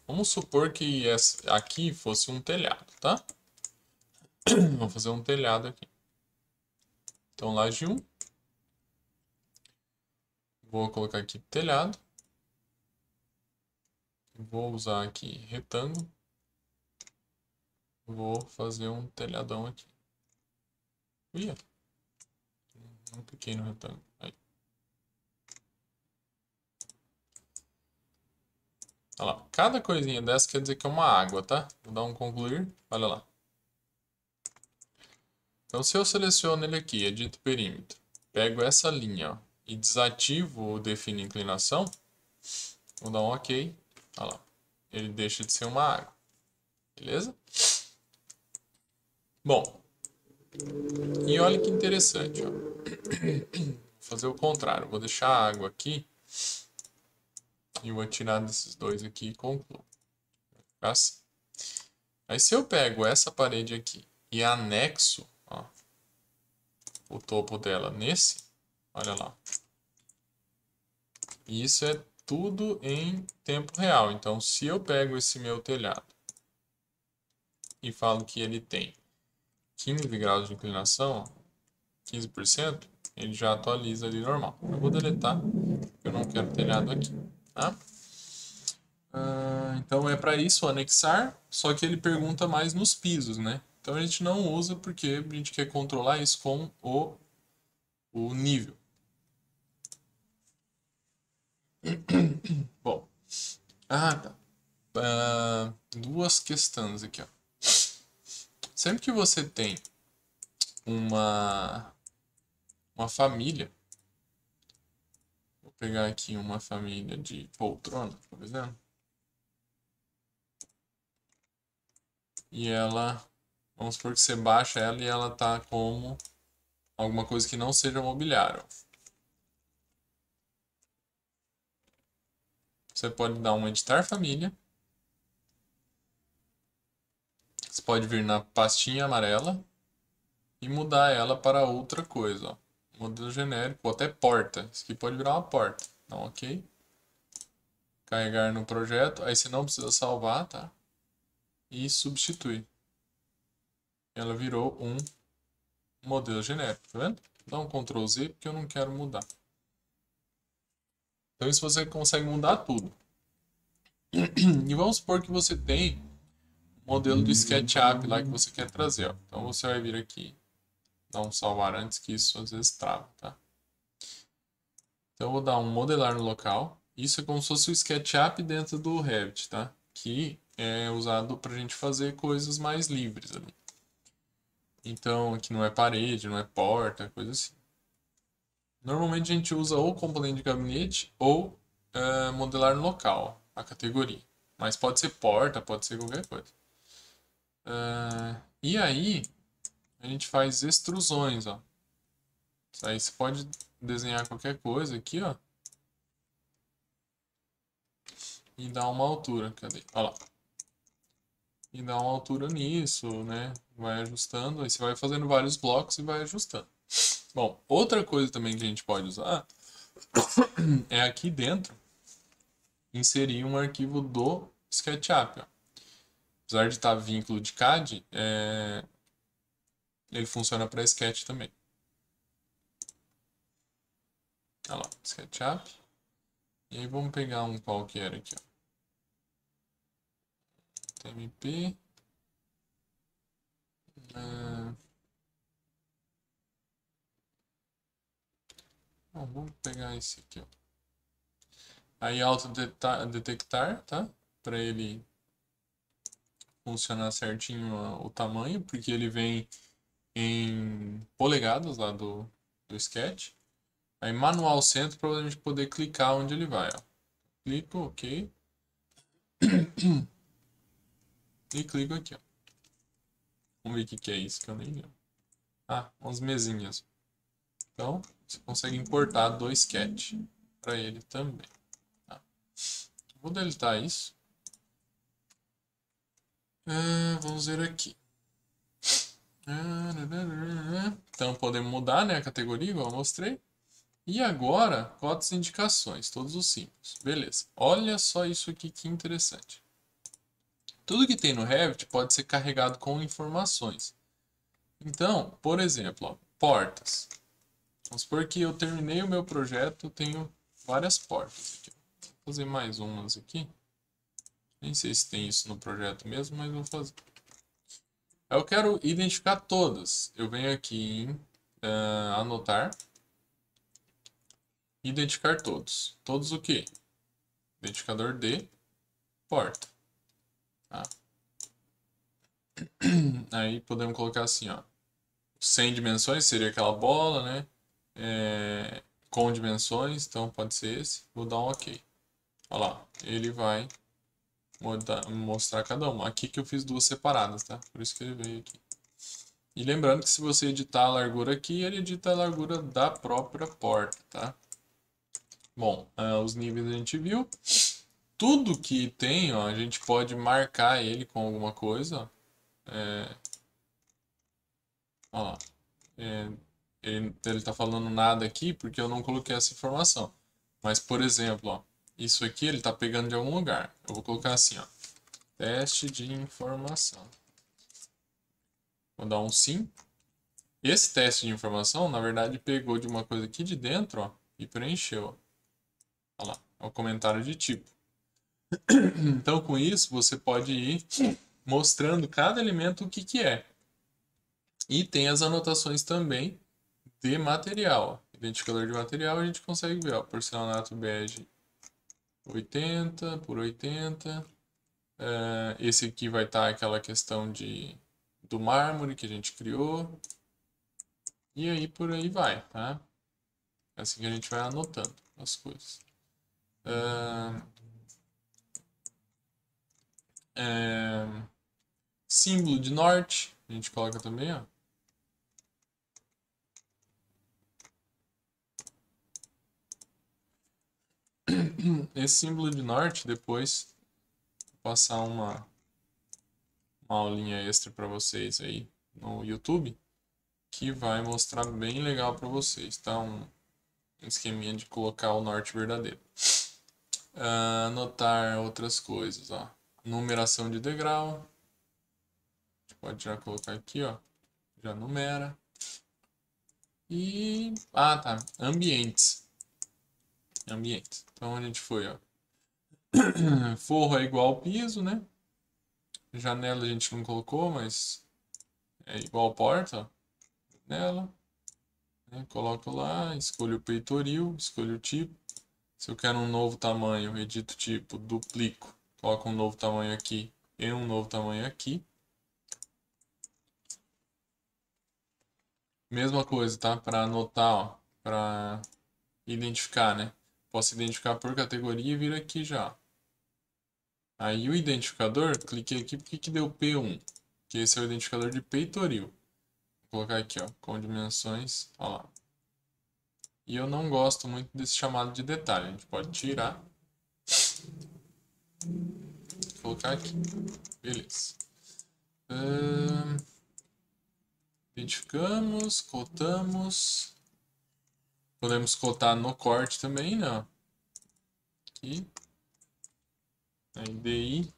Vamos supor que aqui fosse um telhado, tá? Vou fazer um telhado aqui. Então, laje 1. Vou colocar aqui telhado. Vou usar aqui retângulo. Vou fazer um telhadão aqui. Ia. Não cliquei no retângulo. Aí. Olha lá. Cada coisinha dessa quer dizer que é uma água, tá? Vou dar um concluir. Olha lá. Então, se eu seleciono ele aqui, edito perímetro, pego essa linha, ó, e desativo o define inclinação, vou dar um OK. Olha lá. Ele deixa de ser uma água. Beleza? Bom. E olha que interessante, ó. Vou fazer o contrário. Vou deixar a água aqui. E vou tirar desses dois aqui e concluo. Assim. Aí se eu pego essa parede aqui e anexo, ó, o topo dela nesse, olha lá. Isso é tudo em tempo real. Então, se eu pego esse meu telhado e falo que ele tem 15 graus de inclinação, 15%, ele já atualiza ali normal. Eu vou deletar, porque eu não quero telhado aqui. Tá? Então é para isso anexar, só que ele pergunta mais nos pisos, né? Então a gente não usa porque a gente quer controlar isso com o nível. Bom, tá. Duas questões aqui, ó. Sempre que você tem uma família, vou pegar aqui uma família de poltrona, por exemplo, e ela, vamos supor que você baixa ela e ela tá como alguma coisa que não seja mobiliário. Você pode dar um editar família. Você pode vir na pastinha amarela e mudar ela para outra coisa, ó. Modelo genérico, ou até porta. Isso aqui pode virar uma porta. Então, OK. Carregar no projeto. Aí você não precisa salvar, tá? E substitui. Ela virou um modelo genérico, tá vendo? Dá um Ctrl Z porque eu não quero mudar. Então isso você consegue mudar tudo. E vamos supor que você tem um modelo de SketchUp lá que você quer trazer, ó. Então você vai vir aqui, dar um salvar antes que isso às vezes trava, tá? Então eu vou dar um modelar no local. Isso é como se fosse o SketchUp dentro do Revit, tá? Que é usado para a gente fazer coisas mais livres ali. Então aqui não é parede, não é porta, coisa assim. Normalmente a gente usa ou componente de gabinete ou modelar no local, a categoria. Mas pode ser porta, pode ser qualquer coisa. E aí a gente faz extrusões, ó. Aí você pode desenhar qualquer coisa aqui, ó. E dar uma altura. Cadê? Olha lá. E dar uma altura nisso, né? Vai ajustando. Aí você vai fazendo vários blocos e vai ajustando. Bom, outra coisa também que a gente pode usar é aqui dentro inserir um arquivo do SketchUp, ó. Apesar de estar vínculo de CAD, ele funciona para Sketch também. Olha lá, SketchUp. E aí vamos pegar um qualquer aqui, ó. TMP. Vamos pegar esse aqui, ó. Aí auto-detectar, tá? Para ele funcionar certinho o tamanho, porque ele vem em polegadas lá do Sketch. Aí manual centro para a gente poder clicar onde ele vai, ó. Clico, OK. E clico aqui, ó. Vamos ver o que é isso, que eu nem lembro. Ah, umas mesinhas. Então, você consegue importar 2cat para ele também. Tá? Vou deletar isso. Vamos ver aqui. Então, podemos mudar, né, a categoria, igual eu mostrei. E agora, cotas e indicações, todos os símbolos. Beleza. Olha só isso aqui que interessante. Tudo que tem no Revit pode ser carregado com informações. Então, por exemplo, ó, portas. Vamos supor que eu terminei o meu projeto, tenho várias portas aqui. Vou fazer mais umas aqui. Nem sei se tem isso no projeto mesmo, mas vou fazer. Eu quero identificar todas. Eu venho aqui em anotar. Identificar todos. Todos o quê? Identificador de porta. Tá? Aí podemos colocar assim, ó. 100 dimensões seria aquela bola, né? Com dimensões, então pode ser esse. Vou dar um OK. Olha lá, ele vai mostrar cada uma. Aqui que eu fiz duas separadas, tá? Por isso que ele veio aqui. E lembrando que se você editar a largura aqui, ele edita a largura da própria porta, tá? Bom, os níveis a gente viu. Tudo que tem, ó, a gente pode marcar ele com alguma coisa. Ó lá. Ele tá falando nada aqui porque eu não coloquei essa informação. Mas, por exemplo, ó, isso aqui ele tá pegando de algum lugar. Eu vou colocar assim, ó. Teste de informação. Vou dar um sim. Esse teste de informação, na verdade, pegou de uma coisa aqui de dentro, ó, e preencheu. Olha lá, é o comentário de tipo. Então, com isso, você pode ir mostrando cada elemento o que que é. E tem as anotações também de material. Identificador de material, a gente consegue ver, ó, porcelanato bege 80 por 80. Esse aqui vai estar aquela questão do mármore que a gente criou. E aí por aí vai, tá? É assim que a gente vai anotando as coisas. Símbolo de norte, a gente coloca também, ó. Esse símbolo de norte, depois vou passar uma aulinha extra para vocês aí no YouTube, que vai mostrar bem legal para vocês, tá? Um esqueminha de colocar o norte verdadeiro. Anotar outras coisas, ó. Numeração de degrau. A gente pode já colocar aqui, ó. Já numera. E... Ah, tá. Ambientes. Ambientes. Então a gente foi, ó. Forro é igual ao piso, né? Janela a gente não colocou, mas é igual porta, ó. Janela. Né? Coloco lá, escolho o peitoril, escolho o tipo. Se eu quero um novo tamanho, edito o tipo, duplico. Coloco um novo tamanho aqui e um novo tamanho aqui. Mesma coisa, tá? Para anotar, ó, para identificar, né? Posso identificar por categoria e vir aqui já. Aí o identificador, cliquei aqui porque que deu P1, que esse é o identificador de peitoril. Vou colocar aqui, ó, com dimensões, ó lá. E eu não gosto muito desse chamado de detalhe, a gente pode tirar. Colocar aqui. Beleza. Identificamos, cotamos. Podemos cotar no corte também, né? Aqui. Aí, DI.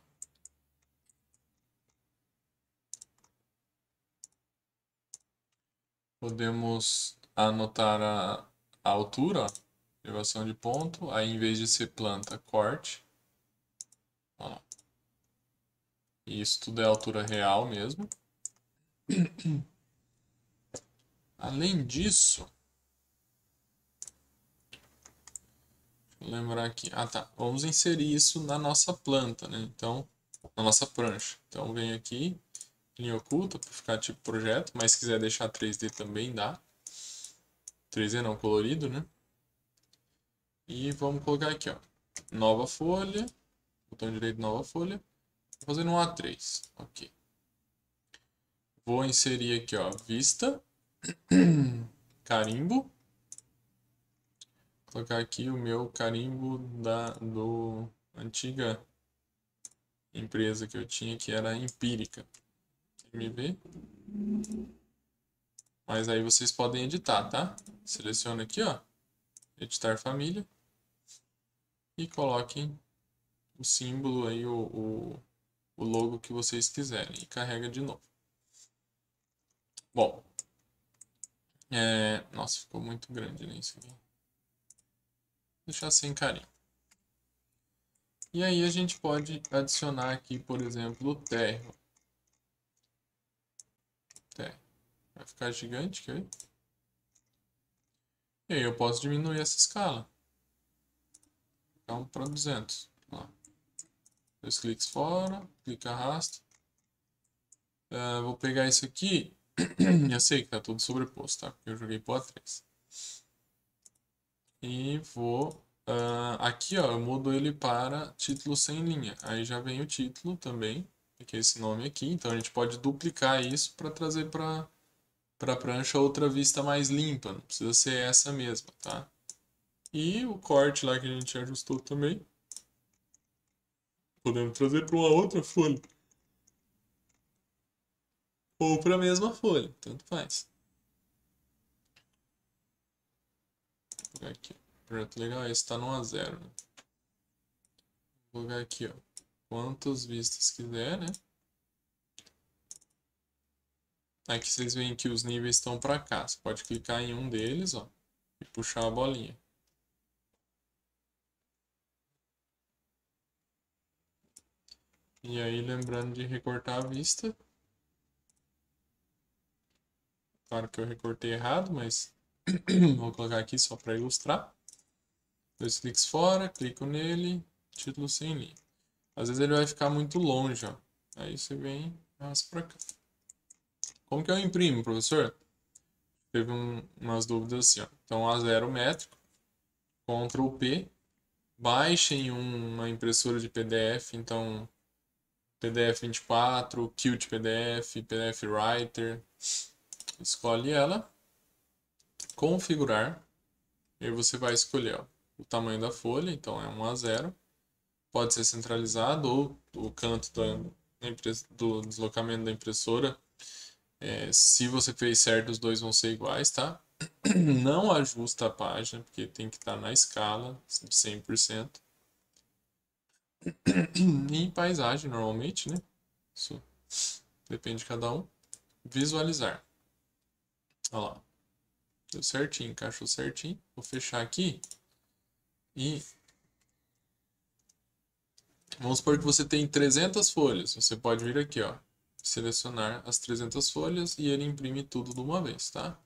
Podemos anotar a altura, ó, elevação de ponto. Aí, em vez de ser planta, corte. Ó lá. E isso tudo é altura real mesmo. Além disso, deixa eu lembrar aqui. Ah, tá. Vamos inserir isso na nossa planta, né? Então, na nossa prancha. Então, vem aqui, linha oculta, para ficar tipo projeto. Mas se quiser deixar 3D também dá. 3D não, colorido, né? E vamos colocar aqui, ó. Nova folha. Botão direito, nova folha. Vou fazer um A3. Ok. Vou inserir aqui, ó, vista, carimbo. Vou colocar aqui o meu carimbo do antiga empresa que eu tinha, que era Empírica. MV. Mas aí vocês podem editar, tá? Seleciona aqui, ó, editar família. E coloquem o símbolo aí, o logo que vocês quiserem. E carrega de novo. Bom. Nossa, ficou muito grande, né, isso aqui. Vou deixar sem carinho. E aí a gente pode adicionar aqui, por exemplo, o térreo. Vai ficar gigante, quer ver? E aí eu posso diminuir essa escala. Então, para 200. Ó. 2 cliques fora, clica arrasta. Vou pegar isso aqui. Eu sei que está tudo sobreposto, tá? Porque eu joguei pro A3. E vou... aqui, ó, eu mudo ele para título sem linha. Aí já vem o título também, que é esse nome aqui. Então a gente pode duplicar isso para trazer para a prancha outra vista mais limpa. Não precisa ser essa mesma, tá? E o corte lá que a gente ajustou também. Podemos trazer para uma outra folha. Ou para a mesma folha, tanto faz. Vou pegar aqui. Projeto legal, esse está no A0, né? Vou colocar aqui, ó. Quantas vistas quiser, né? Aqui vocês veem que os níveis estão para cá. Você pode clicar em um deles, ó, e puxar a bolinha. E aí, lembrando de recortar a vista. Claro que eu recortei errado, mas vou colocar aqui só para ilustrar. 2 cliques fora, clico nele, título sem linha. Às vezes ele vai ficar muito longe, ó. Aí você vem e arrasta para cá. Como que eu imprimo, professor? Teve umas dúvidas assim, ó. Então, A0 métrico, Ctrl P, baixem uma impressora de PDF, então PDF 24, Qt PDF, PDF Writer, escolhe ela, configurar, e aí você vai escolher, ó, o tamanho da folha, então é um A0, pode ser centralizado ou o canto do deslocamento da impressora. Se você fez certo, os dois vão ser iguais, tá? Não ajusta a página, porque tem que estar na escala de 100%. E em paisagem, normalmente, né? Isso depende de cada um. Visualizar. Olha lá. Deu certinho, encaixou certinho. Vou fechar aqui. E vamos supor que você tem 300 folhas. Você pode vir aqui, ó. Selecionar as 300 folhas e ele imprime tudo de uma vez, tá?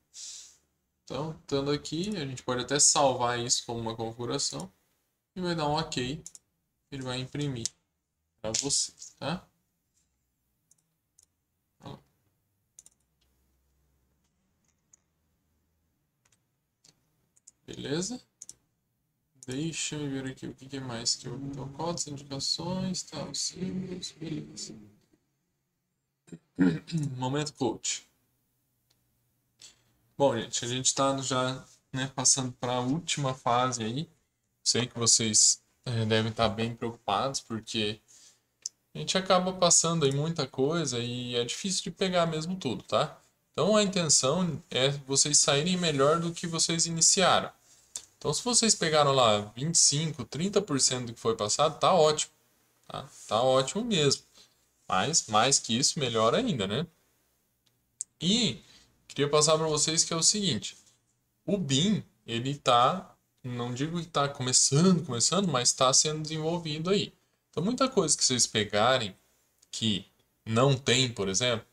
Então, estando aqui, a gente pode até salvar isso como uma configuração. E vai dar um OK. Ele vai imprimir para vocês, tá? Beleza? Deixa eu ver aqui o que mais que eu... Então, cotas, indicações, tal, símbolos, beleza. Momento coach. Bom, gente, a gente está já, né, passando para a última fase aí. Sei que vocês devem estar bem preocupados, porque a gente acaba passando aí muita coisa e é difícil de pegar mesmo tudo, tá? Então a intenção é vocês saírem melhor do que vocês iniciaram. Então se vocês pegaram lá 25, 30% do que foi passado, tá ótimo. Tá? Tá ótimo mesmo. Mas mais que isso, melhor ainda, né? E queria passar para vocês que é o seguinte. O BIM, ele tá, não digo que está começando, mas está sendo desenvolvido aí. Então muita coisa que vocês pegarem que não tem, por exemplo,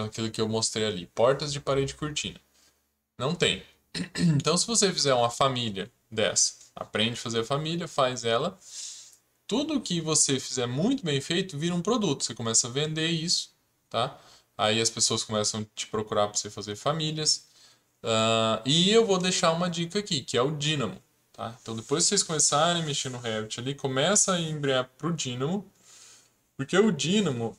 aquilo que eu mostrei ali, portas de parede e cortina. Não tem. Então, se você fizer uma família dessa, aprende a fazer a família, faz ela. Tudo que você fizer muito bem feito vira um produto. Você começa a vender isso, tá? Aí as pessoas começam a te procurar para você fazer famílias. E eu vou deixar uma dica aqui, que é o Dynamo. Tá? Então, depois que vocês começarem a mexer no Revit ali, começa a embrear para o Dynamo, porque o Dynamo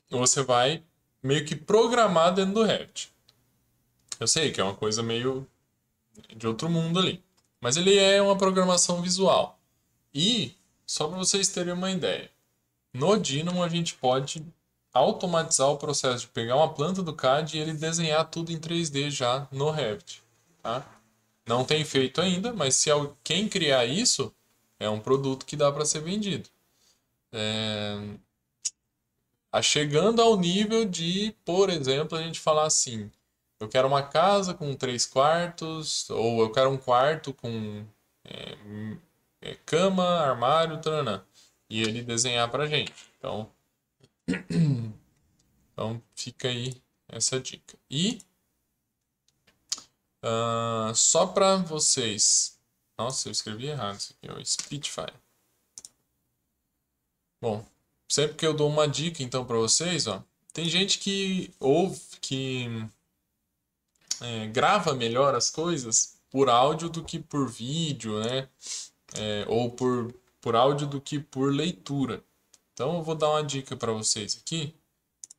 você vai meio que programar dentro do Revit. Eu sei que é uma coisa meio de outro mundo ali, mas ele é uma programação visual. E, só para vocês terem uma ideia, no Dynamo a gente pode automatizar o processo de pegar uma planta do CAD e ele desenhar tudo em 3D já no Revit, tá? Não tem feito ainda, mas se quem criar isso, é um produto que dá para ser vendido. Chegando ao nível de, por exemplo, a gente falar assim, eu quero uma casa com 3 quartos, ou eu quero um quarto com cama, armário, taranã, e ele desenhar pra gente. Então fica aí essa dica. E só para vocês. Nossa, eu escrevi errado isso aqui, ó, Spitfire. Bom, sempre que eu dou uma dica então para vocês, ó, tem gente que ouve, que grava melhor as coisas por áudio do que por vídeo, né? Ou por áudio do que por leitura. Então eu vou dar uma dica para vocês aqui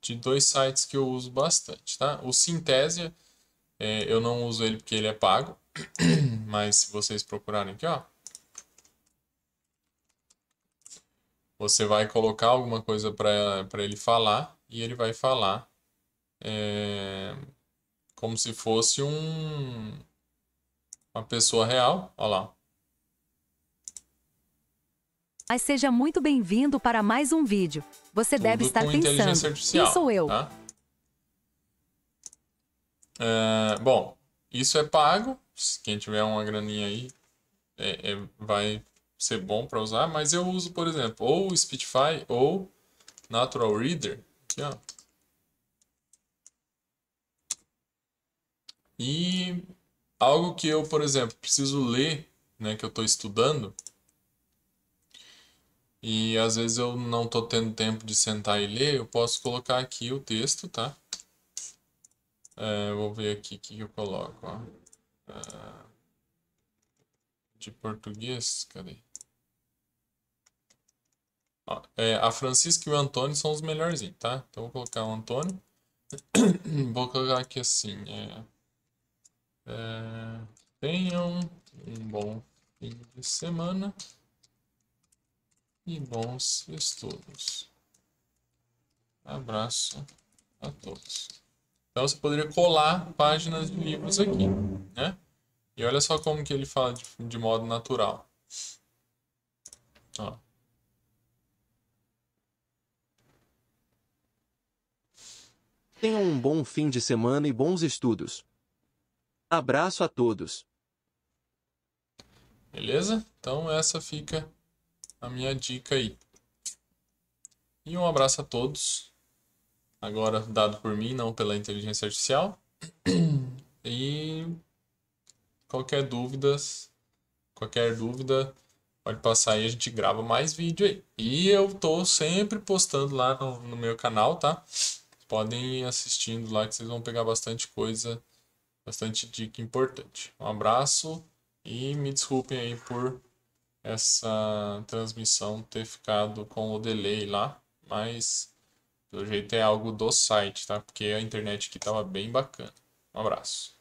de 2 sites que eu uso bastante, tá? O Synthesia, eu não uso ele porque ele é pago, mas se vocês procurarem aqui, ó, você vai colocar alguma coisa para ele falar e ele vai falar como se fosse uma pessoa real. Olha lá. Mas seja muito bem-vindo para mais um vídeo. Você deve estar com inteligência pensando, quem artificial, sou eu? tá? Bom, isso é pago. Quem tiver uma graninha aí vai ser bom para usar. Mas eu uso, por exemplo, ou o Spitfire ou Natural Reader. Aqui, ó. E algo que eu, por exemplo, preciso ler, né, que eu estou estudando, e às vezes eu não estou tendo tempo de sentar e ler, eu posso colocar aqui o texto, tá? Vou ver aqui o que eu coloco, ó. De português, cadê? Ó, a Francisca e o Antônio são os melhorzinhos, tá? Então vou colocar o Antônio. Vou colocar aqui assim, tenham um bom fim de semana e bons estudos. Abraço a todos. Então você poderia colar páginas de livros aqui, né? E olha só como que ele fala de modo natural. Ó. Tenham um bom fim de semana e bons estudos. Abraço a todos. Beleza? Então essa fica a minha dica aí. E um abraço a todos. Agora dado por mim, não pela inteligência artificial. E qualquer dúvida, pode passar aí, a gente grava mais vídeo aí. E eu tô sempre postando lá no meu canal, tá? Podem ir assistindo lá que vocês vão pegar bastante coisa, bastante dica importante. Um abraço e me desculpem aí por essa transmissão ter ficado com o delay lá, mas pelo jeito é algo do site, tá? Porque a internet aqui tava bem bacana. Um abraço.